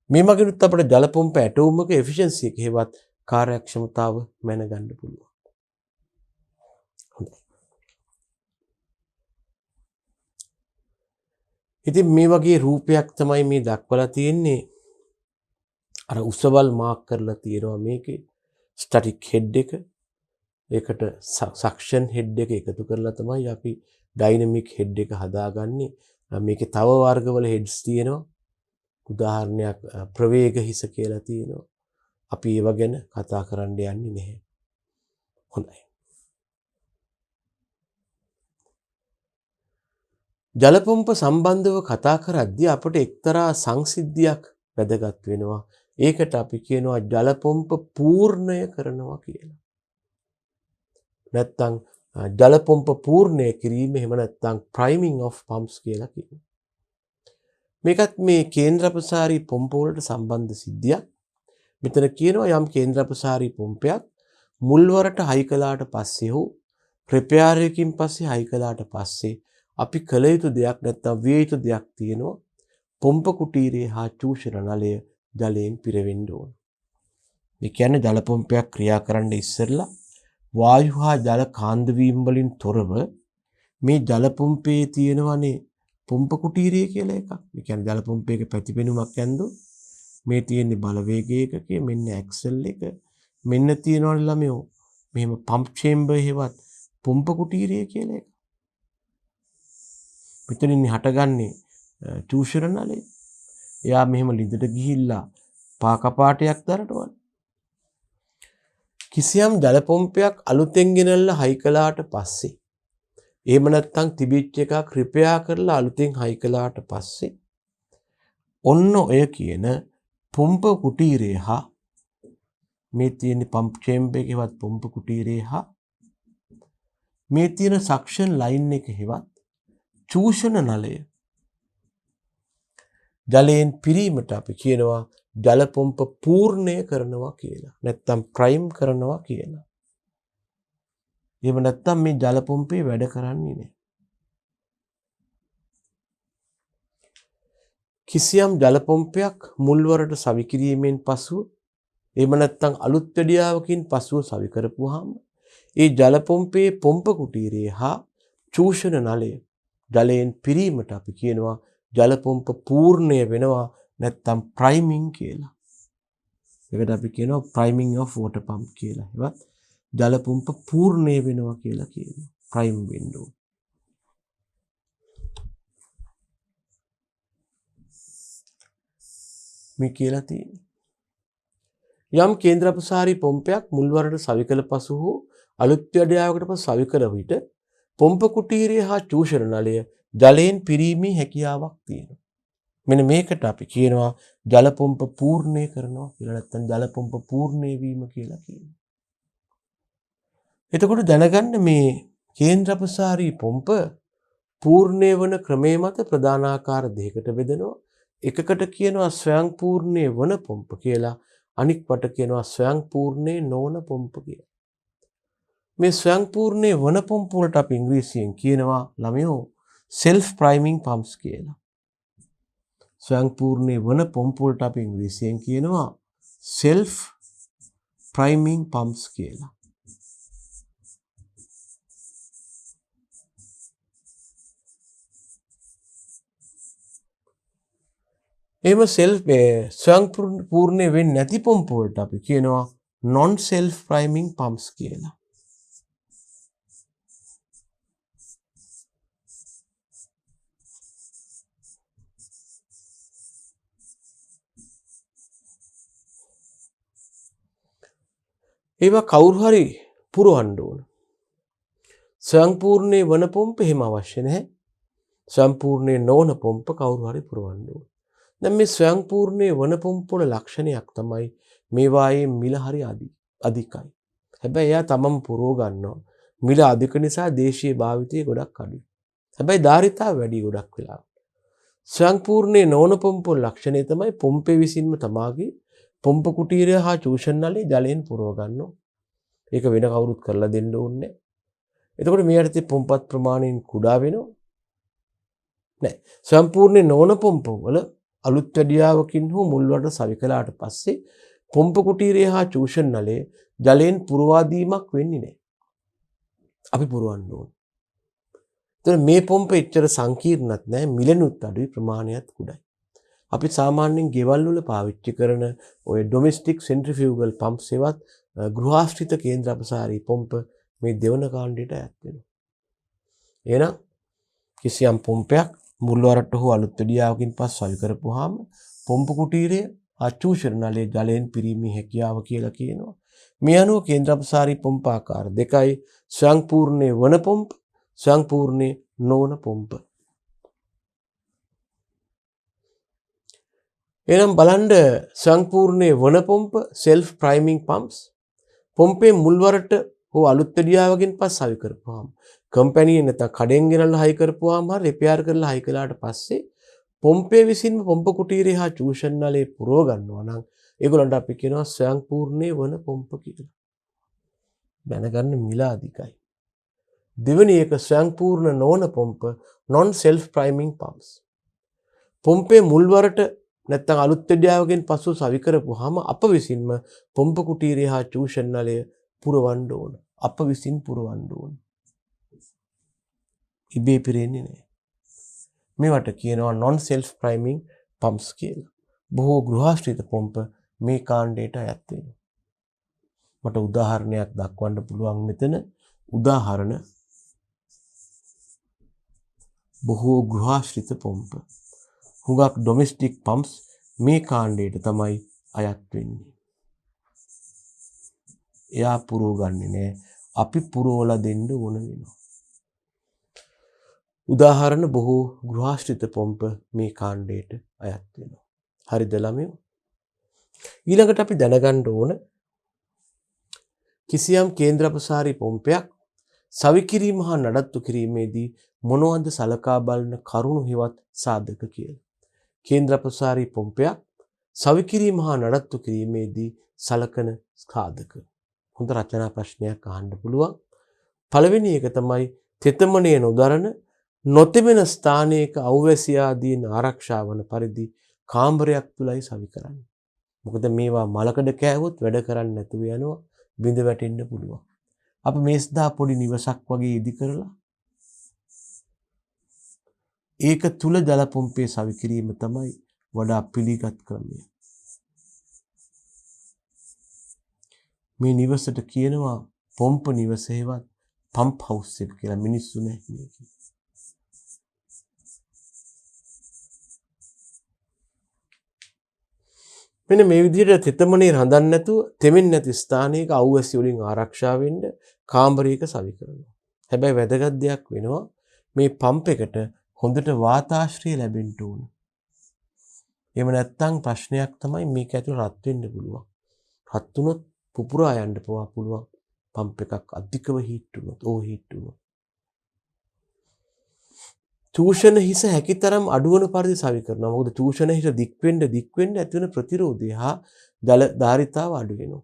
මේ මගිනුත් අපිට ජල පොම්ප ඇටවුමක efficiency එක හෙවත් කාර්යක්ෂමතාව මැනගන්න පුළුවන්. හොඳයි. ඉතින් මේ වගේ රූපයක් තමයි මේ දක්වලා තියෙන්නේ. අර උසවල් මාක් කරලා තියෙනවා මේකේ ස්ටැටික් හෙඩ් එක. ඒකට සක්ෂන් හෙඩ් එක එකතු කරලා තමයි අපි ඩයිනමික් හෙඩ් එක හදාගන්නේ. මේකේ තව වර්ගවල හෙඩ්ස් තියෙනවා. උදාහරණයක් ප්‍රවේග හිස කියලා තියෙනවා. අපි ඒව ගැන කතා කරන්න යන්නේ නැහැ. හොඳයි. ජල පොම්ප සම්බන්ධව කතා කරද්දී අපට එක්තරා සංසිද්ධියක් වැදගත් වෙනවා. ඒකට අපි කියනවා ජල පොම්ප පූර්ණය කරනවා කියලා. නැත්නම් ජල පොම්ප පූර්ණය කිරීම එහෙම නැත්නම් priming of pumps කියලා කියනවා. මේකත් මේ කේන්ද්‍රප්‍රසාරී පොම්ප වලට සම්බන්ධ සිද්ධියක්. මෙතන කියනවා යම් කේන්ද්‍රප්‍රසාරී පොම්පයක් මුල්වරට හයි කළාට පස්සේ හෝ රිපෙයාර් එකකින් පස්සේ හයි කළාට පස්සේ අපි කළ යුතු දෙයක් නැත්නම් විය යුතු දෙයක් තියෙනවා. පොම්ප කුටීරයේ හා චූෂණ නලය ජලයෙන් පිරවෙන්න ඕන. ඒ කියන්නේ ජල පොම්පයක් ක්‍රියා කරන්න ඉස්සෙල්ලා වායු හා ජල කාන්ද වීම වලින් තොරව මේ ජල පොම්පේ තියෙනවනේ පොම්ප කුටීරය කියලා එකක්. ඒ කියන්නේ ජල පොම්පයක ප්‍රතිපෙනුමක් ඇන්දොත් මේ තියෙන්නේ බලවේග ඒකකය, මෙන්න ඇක්සල් එක, මෙන්න තියෙනවනේ ළමයෝ මෙහෙම පම්ප් චේම්බර් හේවත් පොම්ප කුටීරය කියලා එක. මෙතනින් හටගන්නේ චූෂණ නලය. එයා මෙහෙම ලිඳට ගිහිල්ලා පා කපාටයක් දරනවා. කිසියම් ජල පොම්පයක් අලුතෙන් ගෙනල්ලා හයි කළාට පස්සේ එහෙම නැත්නම් තිබිච්ච එකක් රිපෙයාර් කරලා අලුතෙන් හයි කළාට පස්සේ ඔන්න ඔය කියන පොම්ප කුටීරය හා මේ තියෙන පම්ප් චේම්බර් එකේවත් පොම්ප කුටීරය හා මේ තියෙන සක්ෂන් ලයින් එක හේවත් චූෂණ නලය ජලයෙන් පිරීමට අපි කියනවා ජල පොම්ප පූර්ණය කරනවා කියලා. නැත්නම් ප්‍රයිම් කරනවා කියලා. එහෙම නැත්නම් මේ ජල පොම්පේ වැඩ කරන්නේ නැහැ. කිසියම් ජල පොම්පයක් මුල්වරට සවි කිරීමෙන් පසුව එහෙම නැත්නම් අලුත් වැඩියාවකින් පසුව සවි කරපුවාම ඒ ජල පොම්පේ පොම්ප කුටීරය හා චූෂණ නලය ජලයෙන් පිරීමට අපි කියනවා ජල පොම්ප පූර්ණය වෙනවා නැත්නම් ප්‍රයිමින් කියලා. ඒකට අපි කියනවා ප්‍රයිමින් ඔෆ් වෝටර් පම්ප් කියලා. ඒවත් ජල පොම්ප පූර්ණය වෙනවා කියලා කියනවා. Prime window. මේ කියලා තියෙන්නේ. යම් කේන්ද්‍ර අපසාරී පොම්පයක් මුල්වරට සවි කළ පසු හෝ අලුත් වැඩියාවකට පසු සවි කළ විට පොම්ප කුටීරය හා චූෂණ නලය ජලයෙන් පිරීමේ හැකියාවක් තියෙනවා. මෙන්න මේකට අපි කියනවා ජල පොම්ප පූර්ණය කරනවා කියලා නැත්නම් ජල පොම්ප පූර්ණය වීම කියලා කියනවා. එතකොට දැනගන්න මේ කේන්ද්‍ර අපසාරී පොම්ප පූර්ණය වන ක්‍රමයේ මත ප්‍රධාන ආකාර දෙකකට බෙදෙනවා. එකකට කියනවා ස්වයං පූර්ණය වන පොම්ප කියලා, අනික් වට කියනවා ස්වයං පූර්ණය නොවන පොම්ප කියලා. මේ ස්වයං පූර්ණය වන පොම්ප වලට අපි ඉංග්‍රීසියෙන් කියනවා ළමයෝ self priming pumps කියලා. ස්වයං පූර්ණය වන පොම්ප වලට අපි ඉංග්‍රීසියෙන් කියනවා self priming pumps කියලා. එහෙම ස්වයං පූර්ණය වෙන්නේ නැති පොම්ප වලට අපි කියනවා non self priming pumps කියලා. ඒවා කවුරු හරි පුරවන්න ඕන. ස්වයං පූර්ණය වන පොම්ප එහෙම අවශ්‍ය නැහැ. ස්වයං පූර්ණය නොවන පොම්ප කවුරු හරි පුරවන්න ඕන. දැන් මේ ස්වයං පූර්ණය වන පොම්ප වල ලක්ෂණයක් තමයි මේවායේ මිල හරි අධිකයි. හැබැයි එයා තමම පුරව ගන්නවා. මිල අධික නිසා දේශීය භාවිතය ගොඩක් අඩුයි. හැබැයි ධාරිතාව වැඩි ගොඩක් වෙලාවට. ස්වයං පූර්ණය නොවන පොම්ප වල ලක්ෂණය තමයි පොම්පේ විසින්ම තමාගේ පොම්ප කුටීරය හා චූෂණ නලය ජලයෙන් පුරව ගන්නවා. ඒක වෙන කවුරුත් කරලා දෙන්න ඕනේ නැහැ. එතකොට මේ අර්ථයේ පොම්පත් ප්‍රමාණයෙන් කුඩා වෙනවා. නෑ. සම්පූර්ණ නොවන පොම්ප වල අලුත් වැඩියාවකින් හෝ මුල් වලට සවි කළාට පස්සේ පොම්ප කුටීරය හා චූෂණ නලය ජලයෙන් පුරවා දීමක් වෙන්නේ නැහැ. අපි පුරවන්න ඕනේ. එතකොට මේ පොම්ප එච්චර සංකීර්ණත් නැහැ, මිලෙනුත් අඩුයි, ප්‍රමාණයත් කුඩායි. අපි සාමාන්‍යයෙන් ගෙවල් වල පාවිච්චි කරන ඔය ඩොමෙස්ටික් සෙන්ට්‍රිෆියුගල් පම්ප්ස් ඒවත් ගෘහාශ්‍රිත කේන්ද්‍ර අපසාරී පොම්ප මේ දෙවන කාණ්ඩයට අයත් වෙනවා. එහෙනම් කිසියම් පොම්පයක් මුල්වරට හෝ අලුත් වැඩියාවකින් පස්ස සවි කරපුවාම පොම්ප කුටීරය චූෂණ නලයේ ජලයෙන් පිරීමේ හැකියාව කියලා කියනවා. මේ අනුව කේන්ද්‍ර අපසාරී පොම්ප ආකාර දෙකයි: ස්වයං පූර්ණය වන පොම්ප, ස්වයං පූර්ණය නොවන පොම්ප. එහෙනම් බලන්න ස්වයං පූර්ණය වන පොම්ප self priming pumps පොම්පේ මුල්වරට හෝ අලුත් වැඩියාවකින් පස්ස සවි කරපුවාම කම්පැනි නැත්නම් කඩෙන් ගෙනල්ලා හයි කරපුවාම හරි රිපෙයාර් කරලා හයි කළාට පස්සේ පොම්පේ විසින්ම පොම්ප කුටීරය හා චූෂණ නලය පුරව ගන්නවා නම් ඒගොල්ලන්ට අපි කියනවා ස්වයං පූර්ණය වන පොම්ප කියලා. දැනගන්න මිල අධිකයි. දෙවෙනි එක ස්වයං පූර්ණ නොවන පොම්ප non self priming pumps. Pompeii මුල්වරට නැත්නම් අලුත් වෙඩියාවකින් පසු සවි කරපුවාම අප විසින්ම පොම්ප කුටීරය හා චූෂන් නලය පුරවන්න ඕන. අප විසින් පුරවන්න ඕන. ඉබේ පිරෙන්නේ නැහැ. මේවට කියනවා non self priming pumps කියලා. බොහෝ ගෘහාශ්‍රිත පොම්ප මේ කාණ්ඩයට අයත් වෙනවා. මට උදාහරණයක් දක්වන්න පුළුවන් මෙතන. උදාහරණ බොහෝ ගෘහාශ්‍රිත පොම්ප. හුඟක් ඩොමෙස්ටික් පම්ප්ස් මේ කාණ්ඩයට තමයි අයත් වෙන්නේ. එයා පුරවගන්නේ නැහැ. අපි පුරවලා දෙන්න ඕන වෙනවා. උදාහරණ බොහෝ ගෘහාශ්‍රිත පොම්ප මේ කාණ්ඩයට අයත් වෙනවා. හරිද ළමයෝ? ඊළඟට අපි දැනගන්න ඕන කිසියම් කේන්ද්‍රප්‍රසාරී පොම්පයක් සවි කිරීම හා නඩත්තු කිරීමේදී මොනවද සලකා බලන කරුණු හිවත් සාධක කියලා. කේන්ද්‍රප්‍රසාරී පොම්පයක් සවි කිරීම හා නඩත්තු කිරීමේදී සලකන සාධක. හොඳ රචනා ප්‍රශ්නයක් අහන්න පුළුවන්. පළවෙනි එක තමයි තෙතමනය නොදරන නොතිබෙන ස්ථානයක අවැසියාදීන් ආරක්ෂා වන පරිදි කාමරයක් තුලයි සවි කරන්නේ. මොකද මේවා මලකඩ කෑවොත් වැඩ කරන්නේ නැතුව යනවා, බිඳ වැටෙන්න පුළුවන්. අපි මේස්දා පොඩි නිවසක් වගේ ඉදි කරලා ඒක තුල ජල පොම්පේ සවි කිරීම තමයි වඩා පිළිගත් ක්‍රමය. මේ නිවසට කියනවා පොම්ප නිවසේවත් පම්ප් හවුස් එක කියලා. මිනිස්සු නැහැ මේක. මෙන්න මේ විදිහට තෙතමනේ රඳන්න නැතුව තෙමෙන්නේ නැති ස්ථානයක අවැසි වලින් ආරක්ෂා වෙන්න කාමරයක සවි කරනවා. හැබැයි වැදගත් දෙයක් වෙනවා මේ පම්ප් එකට හොඳට වාතාශ්‍රය ලැබෙන්න ඕන. එහෙම නැත්නම් ප්‍රශ්නයක් තමයි මේක ඇතුළේ රත් වෙන්න පුළුවන්. රත් වුණොත් පුපුරා යන්න පුළුවන්. පම්ප් එකක් අධිකව හීට් වුණොත්, ඕවර්හීට් වුණොත්. චූෂණ හිස හැකිතරම් අඩුවන පරිදි සවි කරනවා. මොකද චූෂණ හිස දික් වෙන්න ඇති වෙන ප්‍රතිරෝධය හා ජල ධාරිතාව අඩු වෙනවා.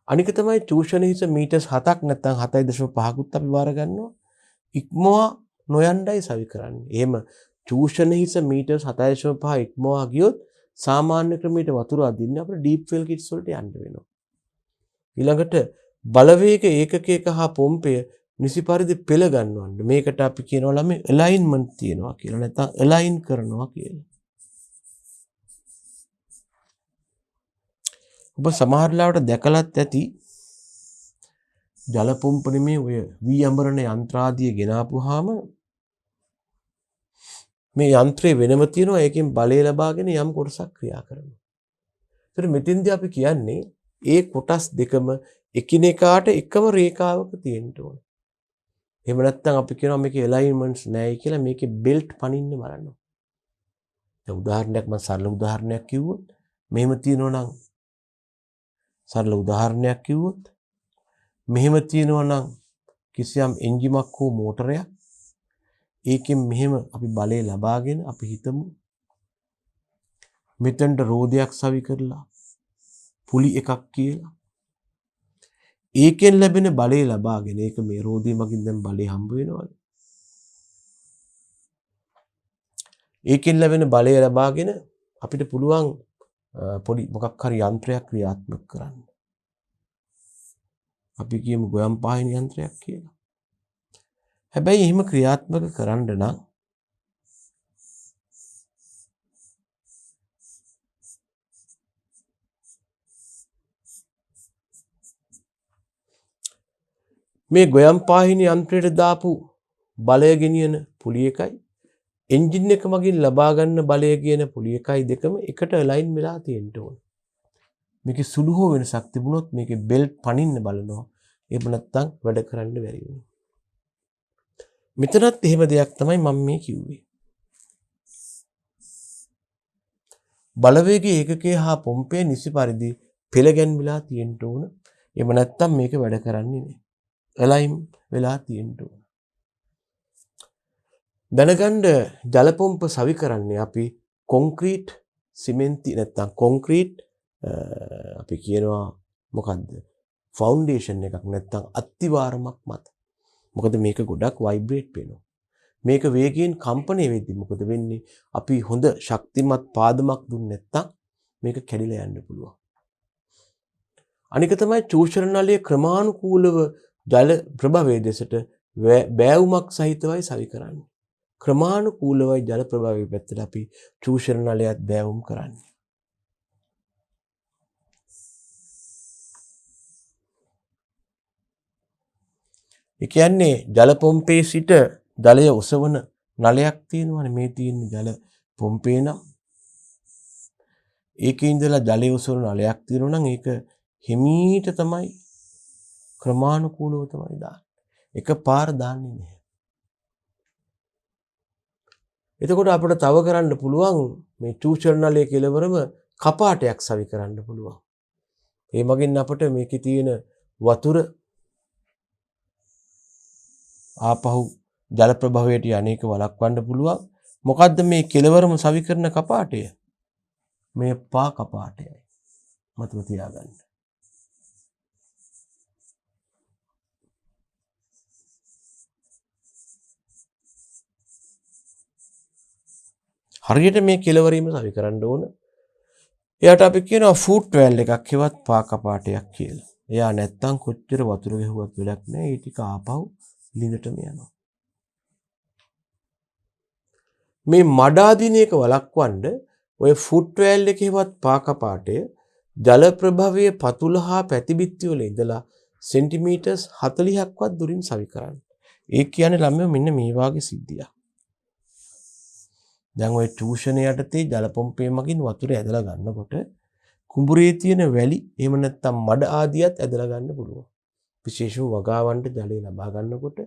අනික තමයි චූෂණ හිස මීටර්ස් 7ක් නැත්නම් 7.5කුත් අපි බාර ගන්නවා. ඉක්මවා නොයන්ඩයි සවි කරන්නේ. එහෙම චූෂණ හිස මීටර්ස් 7.5 ඉක්මවා ගියොත් සාමාන්‍ය ක්‍රමයට වතුර අදින්න අපිට ඩීප් වෙල් කිට්ස් වලට යන්න වෙනවා. ඊළඟට බලවේග ඒකකයක හා පොම්පය නිසි පරිදි පෙළ ගන්නවන්න. මේකට අපි කියනවා ළමයි ඇලයින්මන්ට් තියනවා කියලා. නැත්නම් ඇලයින් කරනවා කියලා. ඔබ සමහර ලාවට දැකලත් ඇති ජල පොම්ප නෙමේ ඔය වී අඹරන යන්ත්‍රාදිය ගෙනාපුවාම මේ යන්ත්‍රය වෙනම තියෙනවා. ඒකෙන් බලය ලබාගෙන යම් කොටසක් ක්‍රියා කරනවා. ඒතර මෙතෙන්දී අපි කියන්නේ ඒ කොටස් දෙකම එකිනෙකාට එකම රේඛාවක තියෙන්න ඕන. එහෙම නැත්නම් අපි කියනවා මේකේ ඇලයින්මන්ට්ස් නැහැ කියලා. මේකේ බෙල්ට් පනින්න බලනවා. දැන් උදාහරණයක් මම සරල උදාහරණයක් කිව්වොත් මෙහෙම තියෙනවා නම් සරල උදාහරණයක් කිව්වොත් මෙහෙම තියෙනවා නම් කිසියම් එන්ජිමක් හෝ මෝටරයක් ඒකෙන් මෙහෙම අපි බලය ලබාගෙන අපි හිතමු මෙතනට රෝදයක් සවි කරලා පුලි එකක් කියලා ඒකෙන් ලැබෙන බලය ලබාගෙන ඒක මේ රෝදය මගින් දැන් බලය හම්බ වෙනවනේ. ඒකෙන් ලැබෙන බලය ලබාගෙන අපිට පුළුවන් පොඩි මොකක් හරි යන්ත්‍රයක් ක්‍රියාත්මක කරන්න. අපි කියමු ගොයම් පාහින යන්ත්‍රයක් කියලා. හැබැයි එහෙම ක්‍රියාත්මක කරන්න නම් මේ ගොයම් පාහිනි යන්ත්‍රයට දාපු බලය ගෙනියන පුලි එකයි එන්ජින් එක මගින් ලබා ගන්න බලය කියන පුලි එකයි දෙකම එකට අලයින් වෙලා තියෙන්න ඕන. මේකේ සුළු හෝ වෙනසක් තිබුණොත් මේකේ බෙල්ට් පනින්න බලනවා. එහෙම නැත්නම් වැඩ කරන්න බැරි වෙනවා. මෙතනත් එහෙම දෙයක් තමයි මම මේ කිව්වේ. බලවේගයේ ඒකකයේ හා පොම්පේ නිසි පරිදි පෙළ ගැන්විලා තියෙන්න ඕන. එහෙම නැත්නම් මේක වැඩ කරන්නේ නැහැ. අලයින් වෙලා තියෙන්න ඕන. දැනගන්න ජල පොම්ප සවි කරන්නේ අපි කොන්ක්‍රීට් සිමෙන්ති නැත්නම් කොන්ක්‍රීට් අපි කියනවා මොකද්ද ෆවුන්ඩේෂන් එකක් නැත්නම් අත්තිවාරමක් මත. මොකද මේක ගොඩක් වයිබ්‍රේට් වෙනවා. මේක වේගයෙන් කම්පණය වෙද්දි මොකද වෙන්නේ? අපි හොඳ ශක්තිමත් පාදමක් දුන්නේ නැත්නම් මේක කැඩිලා යන්න පුළුවන්. අනික තමයි චූෂණ නලයේ ක්‍රමානුකූලව ජල ප්‍රභවයේ දෙසට බෑවුමක් සහිතවයි සවි කරන්නේ. ක්‍රමානුකූලවයි ජල ප්‍රභවයේ පැත්තට අපි චූෂණ නලයත් බෑවුම් කරන්නේ. ඒ කියන්නේ ජල පොම්පේ සිට ජලය ඔසවන නලයක් තියෙනවානේ. මේ තියෙන ජල පොම්පේ නම් ඒකේ ඉඳලා ජලය ඔසවන නලයක් තියෙනවා නම් ඒක හිමීට තමයි ක්‍රමානුකූලව තමයි දාන්නේ. එකපාර දාන්නේ නැහැ. එතකොට අපිට තව කරන්න පුළුවන් මේ චූෂණ නලයේ කෙලවරම කපාටයක් සවි කරන්න පුළුවන්. ඒ මගින් අපිට මේකේ තියෙන වතුර ආපහු ජල ප්‍රභවයට යන්නේක වළක්වන්න පුළුවන්. මොකද්ද මේ කෙලවරම සවි කරන කපාටය? මේ පා කපාටයයි. මතක තියාගන්න. හරියට මේ කෙලවරීම සවි කරන්න ඕන. එයාට අපි කියනවා ෆූට් වැල් එකක් හෙවත් පා කපාටයක් කියලා. එයා නැත්තම් කොච්චර වතුර ගැහුවත් වෙලක් නැහැ. ඒ ටික ආපහු ළිඳටම යනවා. මේ මඩ අදින එක වළක්වන්න ඔය ෆුට් වැල් එකේවත් පා කපාටය ජල ප්‍රභවයේ පතුල හා පැතිබිත්ති වල ඉඳලා සෙන්ටිමීටර්ස් 40ක්වත් දුරින් සවි කරන්න. ඒ කියන්නේ ළමයෝ මෙන්න මේ වාගේ සිද්ධියක්. දැන් ඔය චූෂණ යටතේ ජල පොම්පේ මගින් වතුර ඇදලා ගන්නකොට කුඹුරේ තියෙන වැලි එහෙම නැත්නම් මඩ ආදියත් ඇදලා ගන්න පුළුවන්. විශේෂව වගාවන්ට ජලය ලබා ගන්නකොට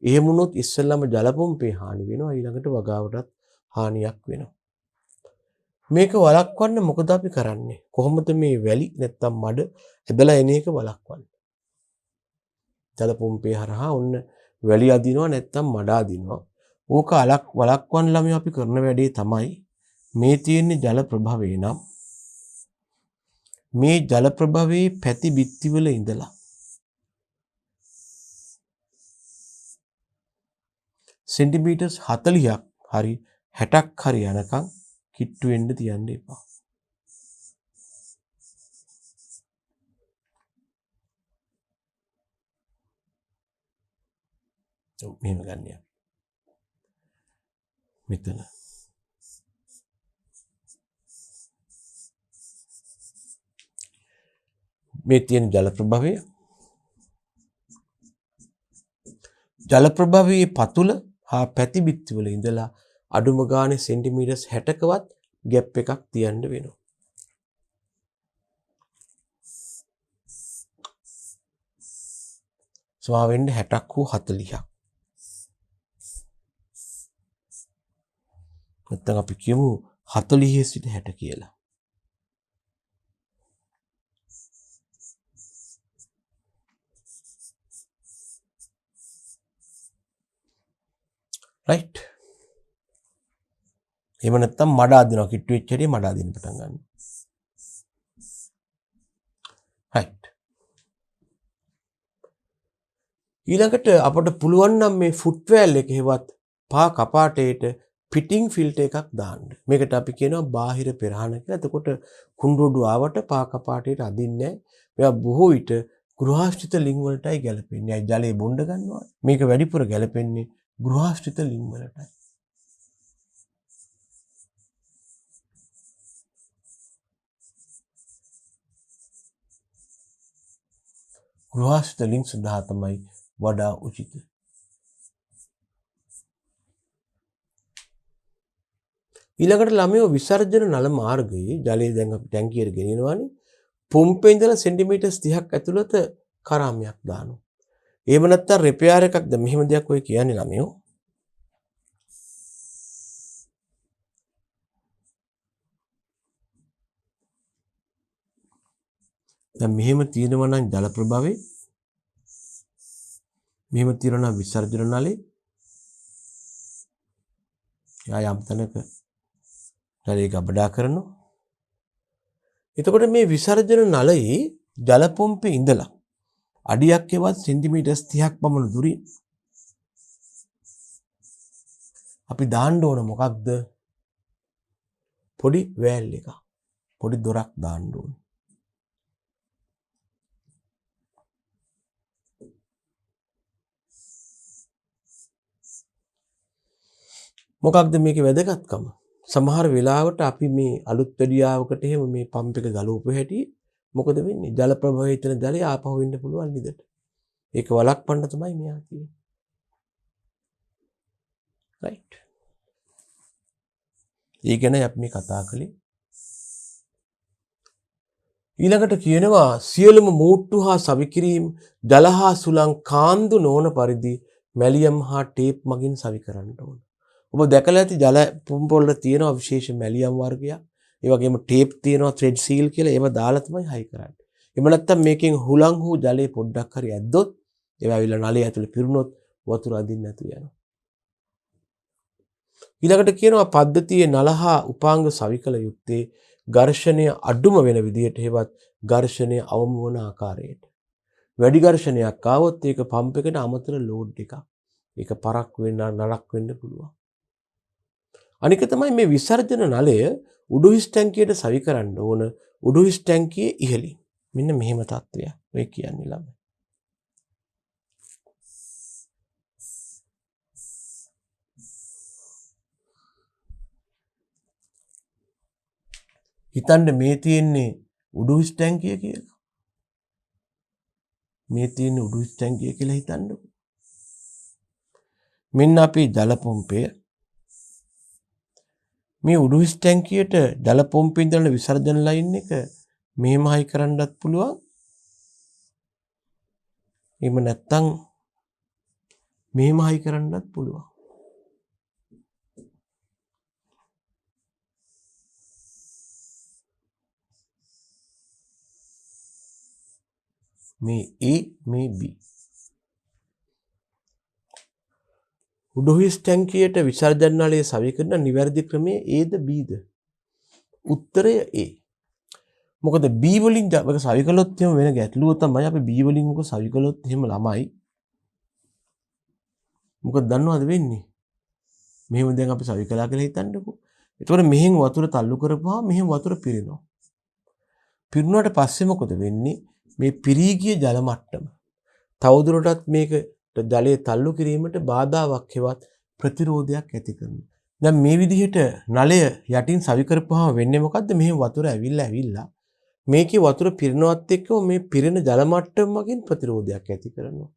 එහෙම වුණොත් ඉස්සෙල්ලාම ජල පොම්පේ හානි වෙනවා, ඊළඟට වගාවටත් හානියක් වෙනවා. මේක වළක්වන්න මොකද අපි කරන්නේ? කොහොමද මේ වැලි නැත්නම් මඩ ඇදලා එන එක වළක්වන්නේ? ජල පොම්පේ හරහා ඔන්න වැලි අදිනවා නැත්නම් මඩ අදිනවා. ඕක වළක්වන්න ළමයි අපි කරන වැඩේ තමයි මේ තියෙන ජල ප්‍රභවය නම් මේ ජල ප්‍රභවයේ පැති බිත්ති වල ඉඳලා සෙන්ටිමීටර්ස් 40ක් හරි 60ක් හරි යනකම් කිට්ටු වෙන්න තියන්න එපා. මෙහෙම ගන්න. මෙතන මේ තියෙන ජල ප්‍රභවයේ පතුල හා පැතිබිත්ති වල ඉඳලා අඩුම ගානේ සෙන්ටිමීටර්ස් 60කවත් ગેප් එකක් තියන්න වෙනවා. සමා වෙන්න 60ක් හෝ 40ක්. නැත්නම් අපි කියමු 40 සිට 60 කියලා. right. එහෙම නැත්නම් මඩ අදිනවා, කිට්ටු වෙච්ච හැටි මඩ අදින්න පටන් ගන්න. right. ඊළඟට අපිට පුළුවන් නම් මේ ෆුට් වැල් එකේවත් පා කපාටේට පිටින් ෆිල්ටර් එකක් දාන්න. මේකට අපි කියනවා බාහිර පෙරහන කියලා. එතකොට කුණ්ඩොඩු ආවට පා කපාටේට අදින්නේ නැහැ. මේවා බොහෝ විට ගෘහාශ්‍රිත ලිං වලටයි ගැලපෙන්නේ. අය ජලයේ බොණ්ඩ ගන්නවා. මේක වැඩිපුර ගැලපෙන්නේ ගෘහාශ්‍රිත ලිං වලටයි. ගෘහාශ්‍රිත ලිං සඳහා තමයි වඩා උචිත. ඊළඟට ළමයෝ විසර්ජන නල මාර්ගයේ ජලය දැන් අපි ටැංකියට ගෙනියනවානේ. පොම්පේ ඉඳලා සෙන්ටිමීටර්ස් 30ක් ඇතුළත කරාමයක් දානවා. එහෙම නැත්නම් රිපෙයාර් එකක් ද මෙහෙම දෙයක් ඔය කියන්නේ ළමයෝ. දැන් මෙහෙම තියෙනවා නම් ජල ප්‍රභවයේ මෙහෙම තියෙනවා නම් විසර්ජන නලේ යම් තැනක ජලය ගබඩා කරනවා. එතකොට මේ විසර්ජන නලයේ ජල පොම්පේ ඉඳලා අඩියක් එවත් සෙන්ටිමීටර්ස් 30ක් පමණ දුරින් අපි දාන්න ඕන මොකක්ද? පොඩි වෑල් එකක්. පොඩි දොරක් දාන්න ඕන. මොකක්ද මේකේ වැදගත්කම? සමහර වෙලාවට අපි මේ අලුත් වැඩියාවකට එහෙම මේ පම්ප් එක ගලවපු හැටි මොකද වෙන්නේ? ජල ප්‍රවාහයේ තියෙන ජලය ආපහු එන්න පුළුවන් නිදට. ඒක වළක්වන්න තමයි මෙයා කියන්නේ. රයිට්. ඒ ගැන අපි මේ කතා කළේ. ඊළඟට කියනවා සියලුම මූට්ටු හා සවිකිරීම ජල හා සුළං කාන්දු නොවන පරිදි මැලියම් හා ටේප් මගින් සවි කරන්න ඕන. ඔබ දැකලා ඇති ජල පොම්ප වල තියෙනවා විශේෂ මැලියම් වර්ගයක්. ඒ වගේම ටේප් තියෙනවා thread seal කියලා ඒවා දාලා තමයි හයි කරන්නේ. එහෙම නැත්නම් මේකෙන් හුලං හෝ ජලයේ පොඩ්ඩක් හරි ඇද්දොත් ඒවා ඇවිල්ලා නළය ඇතුලේ පිරුණොත් වතුර අදින්න නැතු යනවා. ඊළඟට කියනවා පද්ධතියේ නල හා උපාංග සවි කළ යුත්තේ ඝර්ෂණය අඩුම වෙන විදිහට හේවත් ඝර්ෂණය අවම වන ආකාරයට. වැඩි ඝර්ෂණයක් ආවොත් ඒක පම්ප් එකට අමතර ලෝඩ් එකක්. ඒක පරක් වෙන්න නලක් වෙන්න පුළුවන්. අනික තමයි මේ විසර්ජන නලය උඩුහිස් ටැංකියට සවි කරන්න ඕන උඩුහිස් ටැංකියේ ඉහළින්. මෙන්න මෙහෙම තත්ත්වයක් ඔය කියන්නේ ළමයි. හිතන්න මේ තියෙන්නේ උඩුහිස් ටැංකිය කියලා. මේ තියෙන්නේ උඩුහිස් ටැංකිය කියලා හිතන්නකො. මෙන්න අපේ ජල පොම්පය. මේ උඩුහිස් ටැංකියට ජල පොම්පේ ඉඳලා විසර්ජන ලයින් එක මෙහෙම හයි කරන්නත් පුළුවන්. එහෙම නැත්නම් මෙහෙම හයි කරන්නත් පුළුවන්. මේ A මේ B. උඩුහිස් ටැංකියට විසර්ජන නලය සවි කරන නිවැරදි ක්‍රමය Aද Bද? උත්තරය A. මොකද B වලින් මේක සවි කළොත් එහෙම වෙන ගැටලුව තමයි අපි B වලින් මොක සවි කළොත් එහෙම ළමයි. මොකද දන්නවද වෙන්නේ? මෙහෙම දැන් අපි සවි කළා කියලා හිතන්නකෝ. ඒතකොට මෙහෙන් වතුර තල්ලු කරපුවාම මෙහෙම වතුර පිරෙනවා. පිරුණාට පස්සේ මොකද වෙන්නේ? මේ පිරී ගිය ජල මට්ටම තවදුරටත් මේක ජලයේ තල්ලු කිරීමට බාධාවක් හෙවත් ප්‍රතිරෝධයක් ඇති කරනවා. දැන් මේ විදිහට නලය යටින් සවි කරපුවාම වෙන්නේ මොකද්ද? මෙහෙම වතුර ඇවිල්ලා මේකේ වතුර පිරෙනවත් එක්කම මේ පිරෙන ජල මට්ටම මගින් ප්‍රතිරෝධයක් ඇති කරනවා.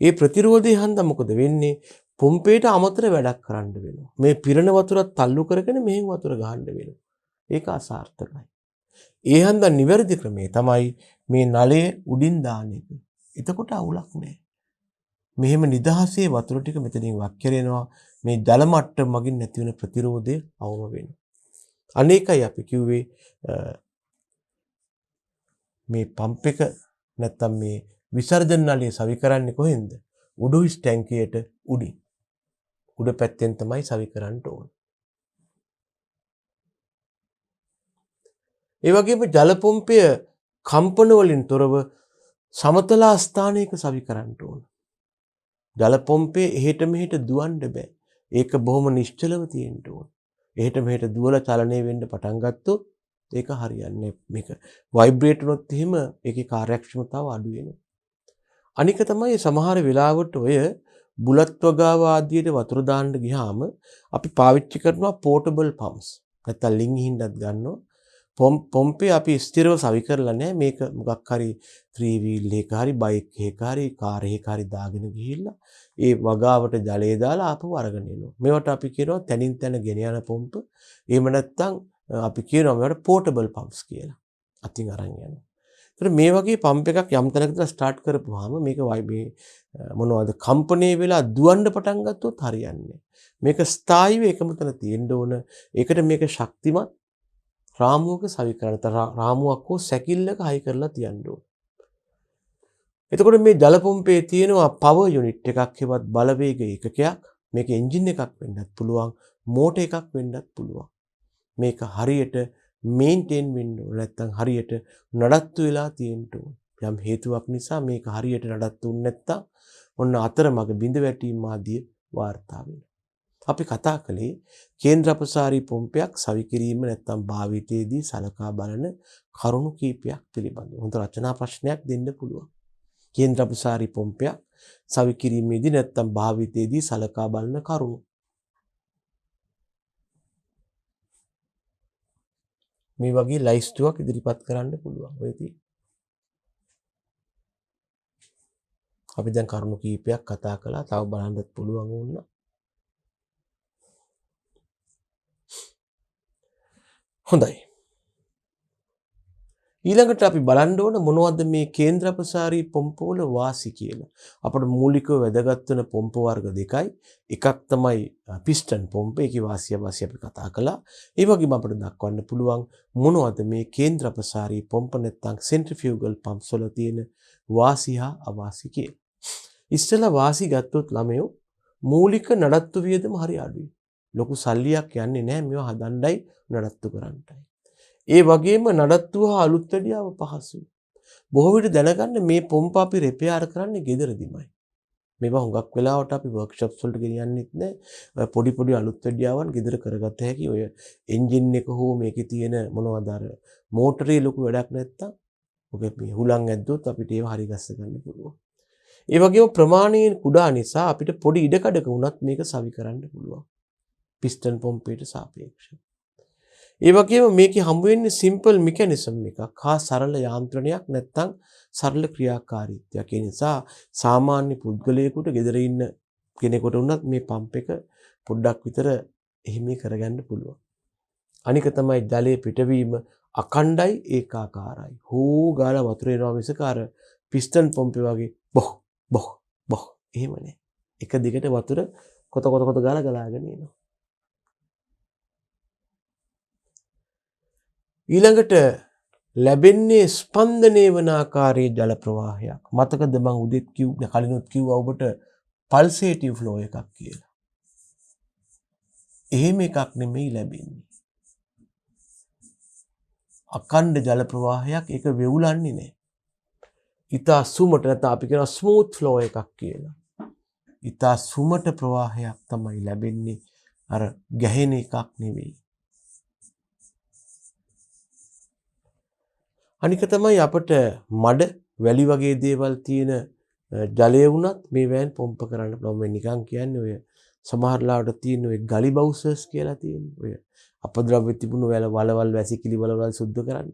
ඒ ප්‍රතිරෝධය හන්ද මොකද වෙන්නේ? පොම්පේට අමතර වැඩක් කරන්න වෙනවා. මේ පිරෙන වතුරත් තල්ලු කරගෙන මෙහෙන් වතුර ගහන්න වෙනවා. ඒක අසාර්ථකයි. ඒ හන්දා නිවැරදි ක්‍රමය තමයි මේ නලය උඩින් දාන එක. එතකොට අවුලක් නැහැ. මෙහෙම නිදහසේ වතුර ටික මෙතනින් වක් කරේනවා. මේ ජල මට්ටම මගින් නැති වෙන ප්‍රතිරෝධය අවම වෙනවා. අනේකයි අපි කිව්වේ මේ පම්ප් එක නැත්තම් මේ විසර්ජන නලය සවි කරන්නේ කොහෙන්ද? උඩුහිස් ටැංකියට උඩින්. උඩ පැත්තෙන් තමයි සවි කරන්න ඕන. ඒ වගේම ජල පොම්පය කම්පන වලින් තොරව සමතල ස්ථානයක සවි කරන්න ඕන. ජල පොම්පේ එහෙට මෙහෙට දුවන්න බෑ. ඒක බොහොම නිශ්චලව තියෙන්න ඕන. එහෙට මෙහෙට දුවලා චලනය වෙන්න පටන් ගත්තොත් ඒක හරියන්නේ මේක ভাইබ්‍රේට් වුණොත් එහෙම ඒකේ කාර්යක්ෂමතාව අඩු වෙනවා. අනික තමයි සමහර වෙලාවට ඔය බුලත් වගාව ආදියට වතුර දාන්න ගියාම අපි පාවිච්චි කරනවා පෝටබල් පම්ප්ස්. නැත්තම් ලිං හින්දත් ගන්නවා. පොම්පේ අපි ස්ථිරව සවි කරලා නැහැ. මේක මොකක් හරි 3 wheel එක හරි බයික් එක හරි කාර් එක හරි දාගෙන ගිහිල්ලා ඒ වගාවට ජලය දාලා ආපහු අරගෙන එනවා. මේවට අපි කියනවා තනින් තන ගෙන යන පොම්ප. එහෙම නැත්නම් අපි කියනවා මේවට පෝටබල් පම්ප්ස් කියලා. අතින් අරන් යනවා. ඒතර මේ වගේ පම්ප් එකක් යම් තැනකට ස්ටාර්ට් කරපුවාම මේක මේ මොනවද කම්පණය වෙලා දුවන්න පටන් ගත්තොත් හරියන්නේ. මේක ස්ථායීව එකම තැන තියෙන්න ඕන. ඒකට මේක ශක්තිමත් රාමුවක සවි කරන රාමුවක් හෝ සැකිල්ලක හයි කරලා තියන්න ඕන. එතකොට මේ ජල පොම්පේ තියෙනවා පවර් යුනිට් එකක් හෙවත් බලවේග ඒකකයක්. මේක එන්ජින් එකක් වෙන්නත් පුළුවන්, මෝටර් එකක් වෙන්නත් පුළුවන්. මේක හරියට මේන්ටේන් වෙන්න ඕන නැත්නම් හරියට නඩත්තු වෙලා තියෙන්න ඕන. යම් හේතුවක් නිසා මේක හරියට නඩත්තු වෙන්නේ නැත්නම් ඔන්න අතරමඟ බිඳ වැටීම් ආදී වාර්තා වෙනවා. අපි කතා කළේ කේන්ද්‍ර අපසාරී පොම්පයක් සවි කිරීම නැත්නම් භාවිතයේදී සලකා බලන කරුණු කීපයක් පිළිබඳව. හොඳ රචනා ප්‍රශ්නයක් දෙන්න පුළුවන්. කේන්ද්‍ර අපසාරී පොම්පයක් සවි කිරීමේදී නැත්නම් භාවිතයේදී සලකා බලන කරුණු. මේ වගේ ලයිස්තුවක් ඉදිරිපත් කරන්න පුළුවන්. ඔය තියෙන්නේ. අපි දැන් කරුණු කීපයක් කතා කළා. තව බලන්නත් පුළුවන් වුණා. හොඳයි. ඊළඟට අපි බලන්න ඕන මොනවද මේ කේන්ද්‍ර අපසාරී පොම්පවල වාසි කියලා. අපට මූලිකව වැදගත් වෙන පොම්ප වර්ග දෙකයි. එකක් තමයි පිස්ටන් පොම්ප. ඒකේ වාසිය අපි කතා කළා. ඒ වගේම අපිට දක්වන්න පුළුවන් මොනවද මේ කේන්ද්‍ර අපසාරී පොම්ප නැත්නම් සෙන්ට්‍රිෆියුගල් පම්ප්ස් වල තියෙන වාසි හා අවාසි කියලා. ඉස්සෙල්ලා වාසි ගත්තොත් ළමයෝ මූලික නඩත්තු වියදම හරි අඩුයි. ලොකු සල්ලියක් යන්නේ නැහැ මේවා හදන්නයි නඩත්තු කරන්නයි. ඒ වගේම නඩත්තුව හා අලුත් වැඩියාව පහසුයි. බොහෝ විට දැනගන්න මේ පොම්ප අපි රිපෙයාර් කරන්නේ ගෙදරදීමයි. මේවා හුඟක් වෙලාවට අපි වර්ක්ෂොප්ස් වලට ගෙනියන්නෙත් නැහැ. පොඩි අලුත් වැඩියාවන් ගෙදර කරගත හැකි. ඔය එන්ජින් එක හෝ මේකේ තියෙන මොනවද අර මෝටරේ ලොකු වැඩක් නැත්තම් ඔක මේ හුලං ඇද්දොත් අපිට ඒව හරි ගස්ස ගන්න පුළුවන්. ඒ වගේම ප්‍රමාණයෙන් කුඩා නිසා අපිට පොඩි ඉඩකඩක වුණත් මේක සවි කරන්න පුළුවන්. පිස්ටන් පොම්පයට සාපේක්ෂව. ඒ වගේම මේකේ හම්බ වෙන්නේ සිම්පල් මෙකැනිසම් එකක් හා සරල යාන්ත්‍රණයක් නැත්නම් සරල ක්‍රියාකාරීත්වයක්. ඒ නිසා සාමාන්‍ය පුද්ගලයෙකුට ගෙදර ඉන්න කෙනෙකුට වුණත් මේ පම්ප් එක පොඩ්ඩක් විතර එහෙම කරගන්න පුළුවන්. අනික තමයි ජලයේ පිටවීම අකණ්ඩයි ඒකාකාරයි. හෝ ගාලා වතුර එනවා මිසක අර පිස්ටන් පොම්පේ වගේ බොහ එහෙම නෑ. එක දිගට වතුර කොත ගාලාගෙන එනවා. ඊළඟට ලැබෙන්නේ ස්පන්දනය වන ආකාරයේ ජල ප්‍රවාහයක්. මතකද මම උදේත් කලිනුත් කිව්වා ඔබට පල්සේටිව් ෆ්ලෝ එකක් කියලා. එහෙම එකක් නෙමෙයි ලැබෙන්නේ. අකණ්ඩ ජල ප්‍රවාහයක් ඒක වෙවුලන්නේ නැහැ. ඊතා සුමට නැත්නම් අපි කියනවා ස්මූත් ෆ්ලෝ එකක් කියලා. ඊතා සුමට ප්‍රවාහයක් තමයි ලැබෙන්නේ. අර ගැහෙන එකක් නෙවෙයි. අනික තමයි අපට මඩ වැලි වගේ දේවල් තියෙන ජලය වුණත් මේ වෑන් පොම්ප කරන්න පුළුවන්. මේ නිකන් කියන්නේ ඔය සමහර ලාවට තියෙන ඔය ගලි බවුසර්ස් කියලා තියෙන ඔය අපද්‍රව්‍ය තිබුණු වලවල් වැසිකිලි වලවල් සුද්ධ කරන්න.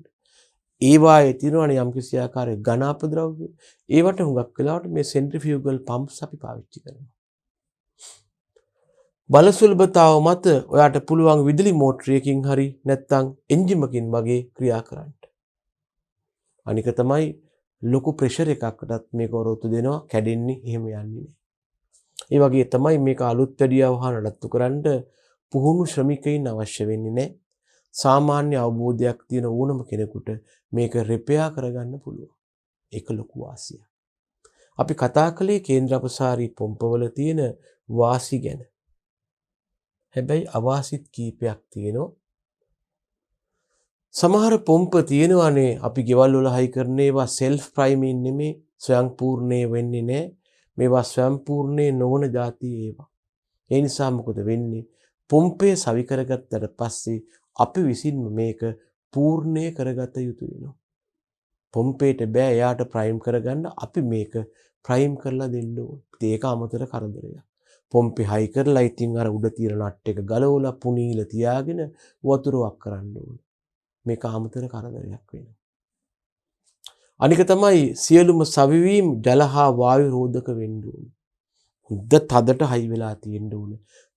ඒවායේ තියෙනවනේ යම්කිසි ආකාරයක ඝන අපද්‍රව්‍ය. ඒවට හුඟක් වෙලාවට මේ සෙන්ට්‍රිෆියුගල් පම්ප්ස් අපි පාවිච්චි කරනවා. බල සුලභතාව මත ඔයාට පුළුවන් විදුලි මෝටරයකින් හරි නැත්නම් එන්ජිමකින් වගේ ක්‍රියා කරන්න. අනික තමයි ලොකු ප්‍රෙෂර් එකකටත් මේක ඔරොත්තු දෙනවා කැඩෙන්නේ එහෙම යන්නේ නැහැ. ඒ වගේ තමයි මේක අලුත් වැඩියාව හා නඩත්තු කරන්න පුහුණු ශ්‍රමිකයින් අවශ්‍ය වෙන්නේ නැහැ. සාමාන්‍ය අවබෝධයක් තියෙන ඕනම කෙනෙකුට මේක රිපෙයාර් කරගන්න පුළුවන්. ඒක ලොකු වාසියක්. අපි කතා කළේ කේන්ද්‍ර අපසාරී පොම්පවල තියෙන වාසි ගැන. හැබැයි අවාසිත් කීපයක් තියෙනවා. සමහර පොම්ප තියෙනවානේ අපි ගෙවල් වල හයි කරන ඒවා self priming නෙමේ ස්වයංපූර්ණේ වෙන්නේ නැහැ. මේවා ස්වයංපූර්ණේ නොවන જાති ඒවා. ඒ නිසා මොකද වෙන්නේ? පොම්පේ සවි කරගත්තට පස්සේ අපි විසින්ම මේක පූර්ණේ කරගත යුතු වෙනවා. පොම්පේට බෑ එයාට ප්‍රයිම් කරගන්න අපි මේක ප්‍රයිම් කරලා දෙන්න ඕන. ඒක අමතර කරදරයක්. පොම්පේ හයි කරලා ඉතින් අර උඩ තියෙන නට් එක ගලවලා පුනීල තියාගෙන වතුර වක් කරන්න ඕන. මේක අමතර කරදරයක් වෙනවා. අනික තමයි සියලුම සවිවීම් ජල හා වායු රෝධක වෙන්න ඕන. හොඳ තදට හයි වෙලා තියෙන්න ඕන.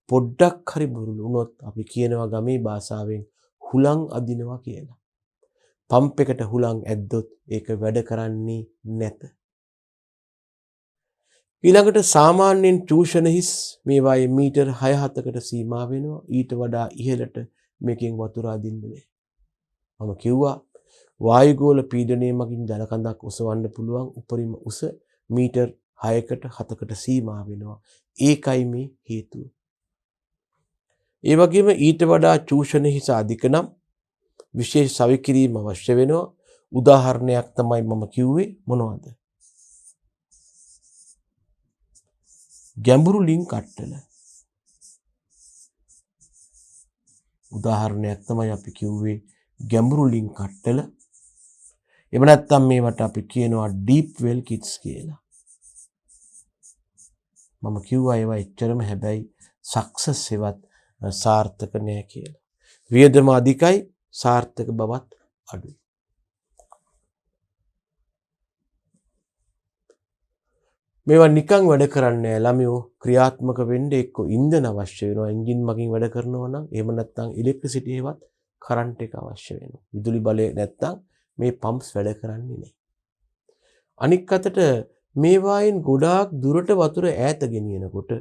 පොඩ්ඩක් හරි බුරුළු වුණොත් අපි කියනවා ගමේ භාෂාවෙන් හුලං අදිනවා කියලා. පම්ප් එකට හුලං ඇද්දොත් ඒක වැඩ කරන්නේ නැත. ඊළඟට සාමාන්‍යයෙන් ටියුෂන් හිස් මේවායේ මීටර් 6-7කට සීමා වෙනවා. ඊට වඩා ඉහළට මේකෙන් වතුර අදින්න බෑ. මම කිව්වා වායුගෝල පීඩනය මගින් ජල කඳක් ඔසවන්න පුළුවන් උපරිම උස මීටර් 6කට 7කට සීමා වෙනවා. ඒකයි මේ හේතුව. ඒ වගේම ඊට වඩා චූෂණ හිස අධික නම් විශේෂ සවි කිරීම අවශ්‍ය වෙනවා. උදාහරණයක් තමයි මම කිව්වේ මොනවද? ගැඹුරු ලිං කට්ටල. උදාහරණයක් තමයි අපි කිව්වේ ගැඹුරු ලිං කට්ටල. එහෙම නැත්නම් මේවට අපි කියනවා ඩීප් වෙල් කිට්ස් කියලා. මම කිව්වා ඒවා එච්චරම හැබැයි සක්සස් එවත් සාර්ථක නෑ කියලා. වියදම අධිකයි, සාර්ථක බවත් අඩුයි. මේවා නිකන් වැඩ කරන්නේ ළමයෝ ක්‍රියාත්මක වෙන්න එක්ක ඉන්ධන අවශ්‍ය වෙනවා. එන්ජින් මගින් වැඩ කරනවා නම් එහෙම නැත්නම් ඉලෙක්ට්‍රිසිටි එකවත් කරන්ට් එක අවශ්‍ය වෙනවා. විදුලි බලය නැත්නම් මේ පම්ප්ස් වැඩ කරන්නේ නැහැ. අනික් අතට මේවායින් ගොඩාක් දුරට වතුර ඈත ගෙනියනකොට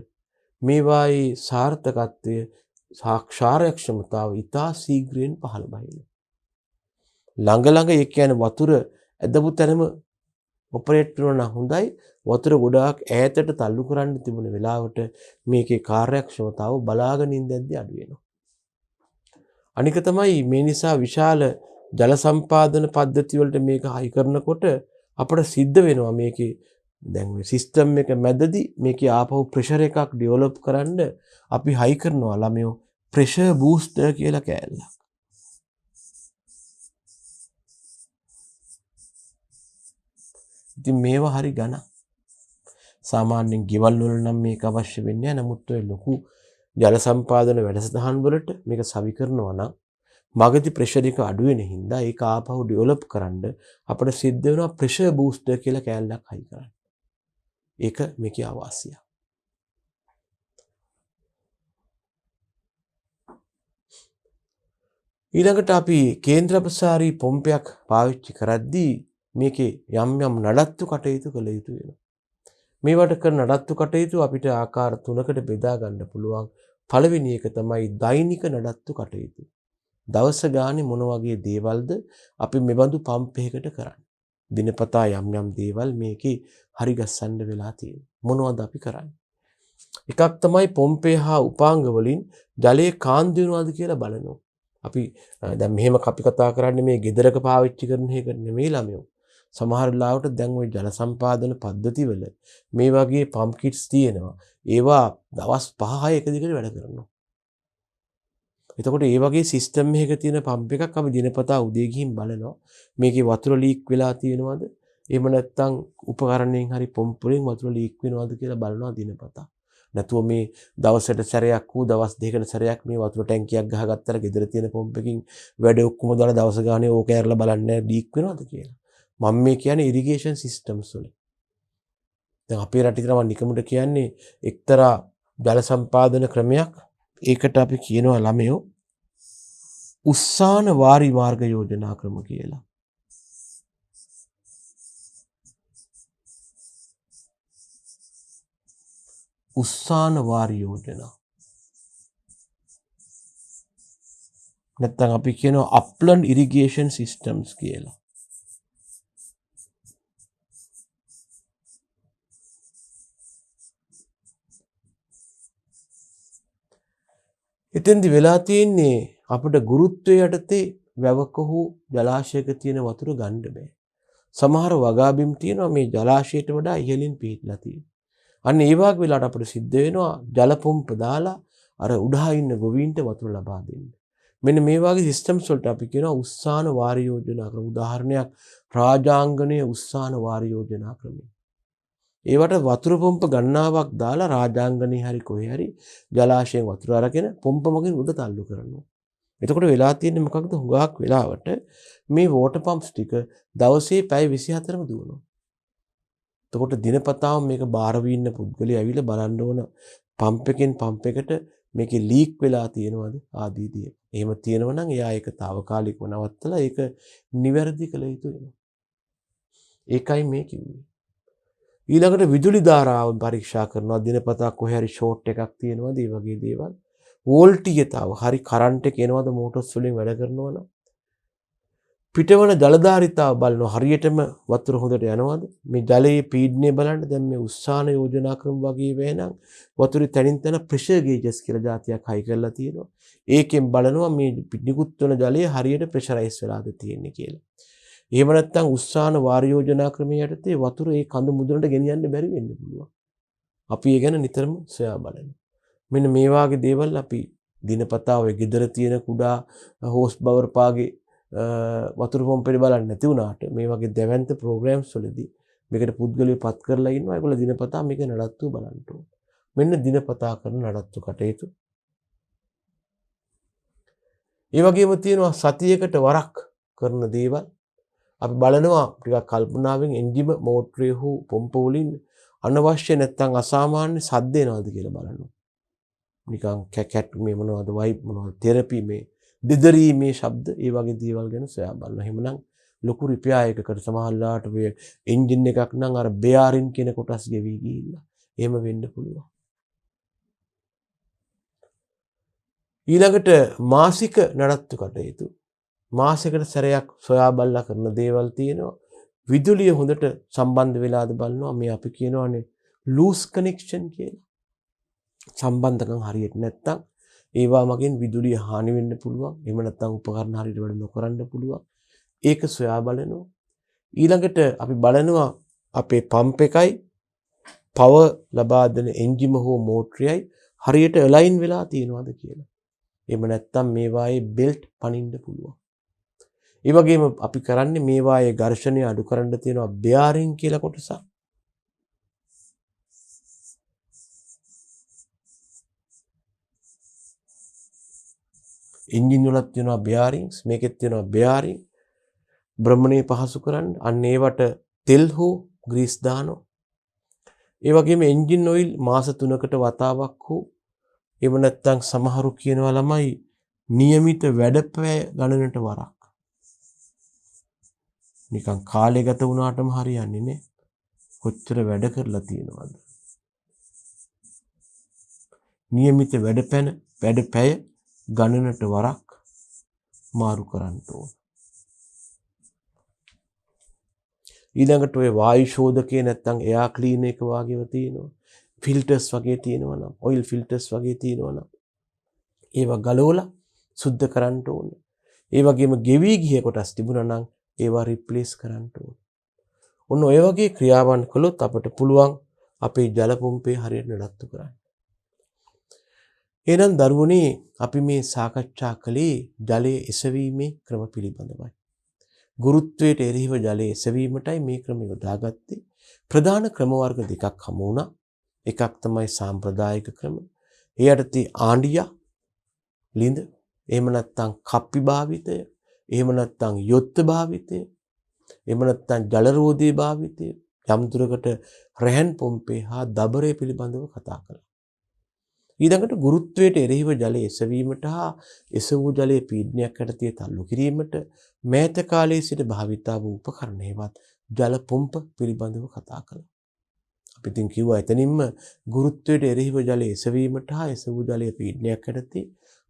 මේවායේ සාර්ථකත්වය ක්ෂාරක්ෂමතාව ඉතා ශීඝ්‍රයෙන් පහළ බහිනවා. ළඟ ඒ කියන්නේ වතුර ඇදපු තැනම ඔපරේට් කරනවා නම් හොඳයි. වතුර ගොඩාක් ඈතට තල්ලු කරන්න තිබුණ වෙලාවට මේකේ කාර්යක්ෂමතාව බලාගෙන ඉඳද්දී අඩු වෙනවා. අනික තමයි මේ නිසා විශාල ජල සම්පාදන පද්ධති වලට මේක හයි කරනකොට අපිට සිද්ධ වෙනවා මේකේ දැන් මේ සිස්ටම් එක මැදදී මේකේ ආපහු ප්‍රෙෂර් එකක් ඩෙවලොප් කරන්න අපි හයි කරනවා ළමයෝ ප්‍රෙෂර් බූස්ටර් කියලා කෑල්ලක්. ඉතින් මේවා හරි ගණන්. සාමාන්‍යයෙන් ගෙවල් වල නම් මේක අවශ්‍ය වෙන්නේ නැහැ. නමුත් ඔය ලොකු ජල සම්පාදන වැඩසටහන් වලට මේක සවි කරනවා නම් මගදී ප්‍රෙෂර් එක අඩු වෙන හින්දා ඒක ආපහු ඩෙවලොප් කරන්න අපිට සිද්ධ වෙනවා ප්‍රෙෂර් බූස්ටර් කියලා කෑල්ලක් හයි කරන්න. ඒක මේකේ අවාසිය. ඊළඟට අපි කේන්ද්‍ර ප්‍රසාරී පොම්පයක් පාවිච්චි කරද්දී මේකේ යම් යම් නඩත්තු කටයුතු කළ යුතු වෙනවා. මේවට කරන නඩත්තු කටයුතු අපිට ආකාර තුනකට බෙදා ගන්න පුළුවන්. පළවෙනි එක තමයි දෛනික නඩත්තු කටයුතු. දවස ගානේ මොන වගේ දේවල්ද අපි මෙබඳු පම්ප් එකකට කරන්නේ. දිනපතා යම් යම් දේවල් මේකේ හරි ගස්සන්න වෙලා තියෙනවා. මොනවද අපි කරන්නේ? එකක් තමයි පොම්පේ හා උපාංග වලින් ජලයේ කාන්දු වෙනවද කියලා බලනවා. අපි දැන් මෙහෙම අපි කතා කරන්නේ මේ ගෙදරක පාවිච්චි කරන එක නෙමෙයි ළමයෝ. සමහර ලාවට දැන් ওই ජල සම්පාදන පද්ධතිවල මේ වගේ පම්ප් කිට්ස් තියෙනවා. ඒවා දවස් 5-6 එක දිගට වැඩ කරනවා. එතකොට මේ වගේ සිස්ටම් එකක තියෙන පම්ප් එකක් අපි දිනපතා උදේ ගිහින් බලනවා. මේකේ වතුර ලීක් වෙලා තියෙනවද? එහෙම නැත්නම් උපකරණයෙන් හරි පොම්ප් වලින් වතුර ලීක් වෙනවද කියලා බලනවා දිනපතා. නැතුව මේ දවසට සැරයක් හෝ දවස් දෙකකට සැරයක් මේ වතුර ටැංකියක් ගහගත්තට ගෙදර තියෙන පොම්ප් එකකින් වැඩ ඔක්කොම දාලා දවස ගානේ ඕක ඇරලා බලන්නේ ලීක් වෙනවද කියලා. මම මේ කියන්නේ ඉරිගේෂන් සිස්ටම්ස් වල. දැන් අපේ රටේ තමයි නිකමුට කියන්නේ එක්තරා ජල සම්පාදන ක්‍රමයක්. ඒකට අපි කියනවා ළමයෝ උස්සාන වාරි මාර්ග යෝජනා ක්‍රම කියලා. උස්සාන වාරි යෝජනා. නැත්නම් අපි කියනවා අප්ලන්ඩ් ඉරිගේෂන් සිස්ටම්ස් කියලා. එතෙන්දි වෙලා තියෙන්නේ අපිට ගුරුත්වය යටතේ වැවක හෝ ජලාශයක තියෙන වතුර ගන්න බෑ. සමහර වගාබිම් තියෙනවා මේ ජලාශයට වඩා ඉහළින් පිහිටලා තියෙනවා. අන්න ඒ වගේ වෙලාවට අපිට සිද්ධ වෙනවා ජල පොම්ප දාලා අර උඩහා ඉන්න ගොවීන්ට වතුර ලබා දෙන්න. මෙන්න මේ වගේ සිස්ටම්ස් වලට අපි කියනවා උස්සාන වාර යෝජනා ක්‍රම. උදාහරණයක් රාජාංගනීය උස්සාන වාර යෝජනා ක්‍රමය. ඒවට වතුර පොම්ප ගණනාවක් දාලා රාජාංගනේ හරි කොහේ හරි ජලාශයෙන් වතුර අරගෙන පොම්ප මගින් උඩ තල්ලු කරනවා. එතකොට වෙලා තියෙන්නේ මොකක්ද? හුඟක් වෙලාවට මේ වෝටර් පම්ප්ස් ටික දවසේ පැය 24ම දුවනවා. එතකොට දිනපතාම මේක බාර වීන්න පුද්ගලයා ඇවිල්ලා බලන්න ඕන පම්ප් එකෙන් පම්ප් එකට මේකේ ලීක් වෙලා තියෙනවද ආදී දේ. එහෙම තියෙනවා නම් එයා ඒක తాවකාලිකව නවත්තලා ඒක නිවැරදි කළ යුතු වෙනවා. ඒකයි මේ කිව්වේ. ඊළඟට විදුලි ධාරාව පරීක්ෂා කරනවා. දිනපතා කොහේ හරි ෂෝට් එකක් තියෙනවද? මේ වගේ දේවල්. වෝල්ටීයතාව හරි කරන්ට් එක එනවද මෝටර්ස් වලින් වැඩ කරනවා නම්. පිටවන ජලධාරිතාව බලනවා. හරියටම වතුර හොඳට යනවද? මේ ජලයේ පීඩනය බලන්න දැන් මේ උස්සාන යෝජනා ක්‍රම වගේ වෙනනම් වතුරේ තනින් තන ප්‍රෙෂර් ගේජස් කියලා જાතියක් හයි කරලා තියෙනවා. ඒකෙන් බලනවා මේ නිකුත් වෙන ජලය හරියට ප්‍රෙෂරයිස් වෙලාද තියෙන්නේ කියලා. එහෙම නැත්නම් උස්සාන වාර යෝජනා ක්‍රමයේ යටතේ වතුර ඒ කඳු මුදුනට ගෙනියන්න බැරි වෙන්න පුළුවන්. අපි ඒ ගැන නිතරම සොයා බලනවා. මෙන්න මේ වාගේ දේවල් අපි දිනපතා ඔය ගෙදර තියෙන කුඩා හෝස් බවර් පාගේ වතුර පොම්පෙට බලන්න නැති වුණාට මේ වගේ දැවැන්ත ප්‍රෝග්‍රෑම්ස් වලදී මේකට පුද්ගලයෝ පත් කරලා ඉන්නවා. ඒගොල්ලෝ දිනපතා මේක නඩත්තු බලන්න ඕන. මෙන්න දිනපතා කරන නඩත්තු කටයුතු. ඒ වගේම තියෙනවා සතියකට වරක් කරන දේවල්. අපි බලනවා ටිකක් කල්පනාවෙන් එන්ජිම මෝටරේ හෝ පොම්ප වලින් අනවශ්‍ය නැත්තම් අසාමාන්‍ය සද්ද එනවද කියලා බලනවා. නිකන් කැකැට් මේ මොනවද වයිබ් මොනවද තෙරපි මේ දෙදරීමේ ශබ්ද ඒ වගේ දේවල් ගැන සොයා බලනවා. එහෙමනම් ලොකු රිපෙයාර් එකකට සමහරලාට ඔය එන්ජින් එකක් නම් අර බෙයාරින් කියන කොටස් ගෙවි ගිහිල්ලා එහෙම වෙන්න පුළුවන්. ඊළඟට මාසික නඩත්තු කටයුතු. මාසයකට සැරයක් සොයා බලලා කරන දේවල් තියෙනවා. විදුලිය හොඳට සම්බන්ධ වෙලාද බලනවා. මේ අපි කියනවානේ ලූස් කනෙක්ෂන් කියලා. සම්බන්ධකම් හරියට නැත්තම් ඒවා මගින් විදුලිය හානි වෙන්න පුළුවන්. එහෙම නැත්තම් උපකරණ හරියට වැඩ නොකරන්න පුළුවන්. ඒක සොයා බලනවා. ඊළඟට අපි බලනවා අපේ පම්ප් එකයි පවර් ලබා දෙන එන්ජිම හෝ මෝටරයයි හරියට අලයින් වෙලා තියෙනවද කියලා. එහෙම නැත්තම් මේවායේ බෙල්ට් පනින්න පුළුවන්. ඒ වගේම අපි කරන්නේ මේවායේ ඝර්ෂණය අඩු කරන්න තියෙනවා බෙයාරින් කියලා කොටසක්. එන්ජින් වලත් තියෙනවා බෙයාරින්ස්, මේකෙත් තියෙනවා බෙයාරින්. භ්‍රමණය පහසු කරන්න අන්න ඒවට තෙල් හෝ ග්‍රීස් දානවා. ඒ වගේම එන්ජින් ඔයිල් මාස 3කට වතාවක් හෝ එහෙම නැත්නම් සමහරු කියනවා ළමයි નિયમિત වැඩපෑ ගණනට වරක්. නිකන් කාලය ගත වුණාටම හරියන්නේ නේ. කොච්චර වැඩ කරලා තියෙනවද? નિયમિત වැඩපැය ගණනට වරක් මාරු කරන්න ඕන. ඊළඟට ඔය වායු ශෝධකේ නැත්තම් එයා ක්ලීන් එක වගේව තියෙනවා. ෆිල්ටර්ස් වගේ තියෙනවා නම් ඔයිල් ෆිල්ටර්ස් වගේ තියෙනවා නම් ඒවා ගලවලා සුද්ධ කරන්න ඕන. ඒ වගේම ගෙවි ගිය කොටස් තිබුණා නම් ඒවා රිප්ලේස් කරන්න ඕන. ඔන්න ඔය වගේ ක්‍රියාවන් කළොත් අපට පුළුවන් අපේ ජල පොම්පේ හරියට නඩත්තු කරන්න. එහෙනම් දරුවනේ අපි මේ සාකච්ඡා කළේ ජලයේ එසවීමේ ක්‍රම පිළිබඳවයි. ගුරුත්වයට එරෙහිව ජලයේ එසවීමටයි මේ ක්‍රම යොදාගත්තේ. ප්‍රධාන ක්‍රම වර්ග දෙකක් හමු වුණා. එකක් තමයි සාම්ප්‍රදායික ක්‍රම. ඒ යටතේ ආණ්ඩියා ලිඳ, එහෙම නැත්නම් කප්පි භාවිතය, එහෙම නැත්නම් යොත්ත භාවිතය, එහෙම නැත්නම් ජල රෝධී භාවිතය, යම් දුරකට රැහන් පොම්පේ හා දබරය පිළිබඳව කතා කළා. ඊළඟට ගුරුත්වයට එරෙහිව ජලය එසවීමට හා එසවූ ජලයේ පීඩනයක් යටතේ තල්ලු කිරීමට මෑත කාලයේ සිට භාවිතා වූ උපකරණ හේවත් ජල පොම්ප පිළිබඳව කතා කළා. අපි ඉතින් කිව්වා එතනින්ම ගුරුත්වයට එරෙහිව ජලය එසවීමට හා එසවූ ජලයේ පීඩනයක් යටතේ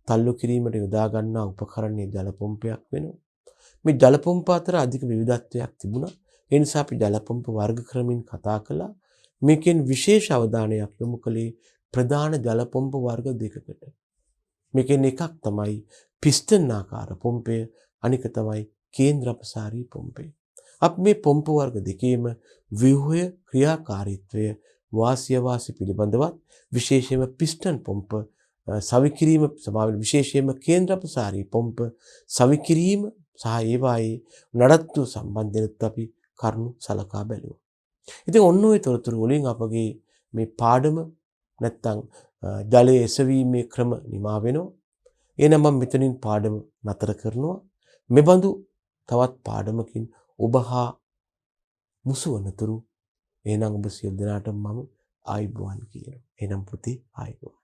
තල්ලු කිරීමට යොදා ගන්නා උපකරණයේ ජල පොම්පයක් වෙනවා. මේ ජල පොම්ප අතර අධික විවිධත්වයක් තිබුණා. ඒ නිසා අපි ජල පොම්ප වර්ග ක්‍රමින් කතා කළා. මේකෙන් විශේෂ අවධානයක් යොමු කළේ ප්‍රධාන ජල පොම්ප වර්ග දෙකකට. මේකෙන් එකක් තමයි පිස්ටන් ආකාර පොම්පය, අනික තමයි කේන්ද්‍රපසාරී පොම්පය. අපි මේ පොම්ප වර්ග දෙකේම ව්‍යුහය, ක්‍රියාකාරීත්වය, වාසිය වාසි පිළිබඳවත් විශේෂයෙන්ම පිස්ටන් පොම්ප සවිකිරීම සමාවෙන විශේෂයෙන්ම කේන්ද්‍රපසාරී පොම්ප සවිකිරීම සහ ඒවායේ නඩත්තු සම්බන්ධයෙන් අපි කරුණු සලකා බැලුවා. ඉතින් ඔන්න ඔය තොරතුරු වලින් අපගේ මේ පාඩම නැත්තම් ජලයේ එසවීමේ ක්‍රම නිමා වෙනවා. එහෙනම් මම මෙතනින් පාඩම නතර කරනවා. මෙබඳු තවත් පාඩමකින් ඔබ හා මුසු වනතුරු එහෙනම් ඔබ සියලු දෙනාටම මම ආයුබෝවන් කියනවා. එහෙනම් පුතේ ආයුබෝවන්.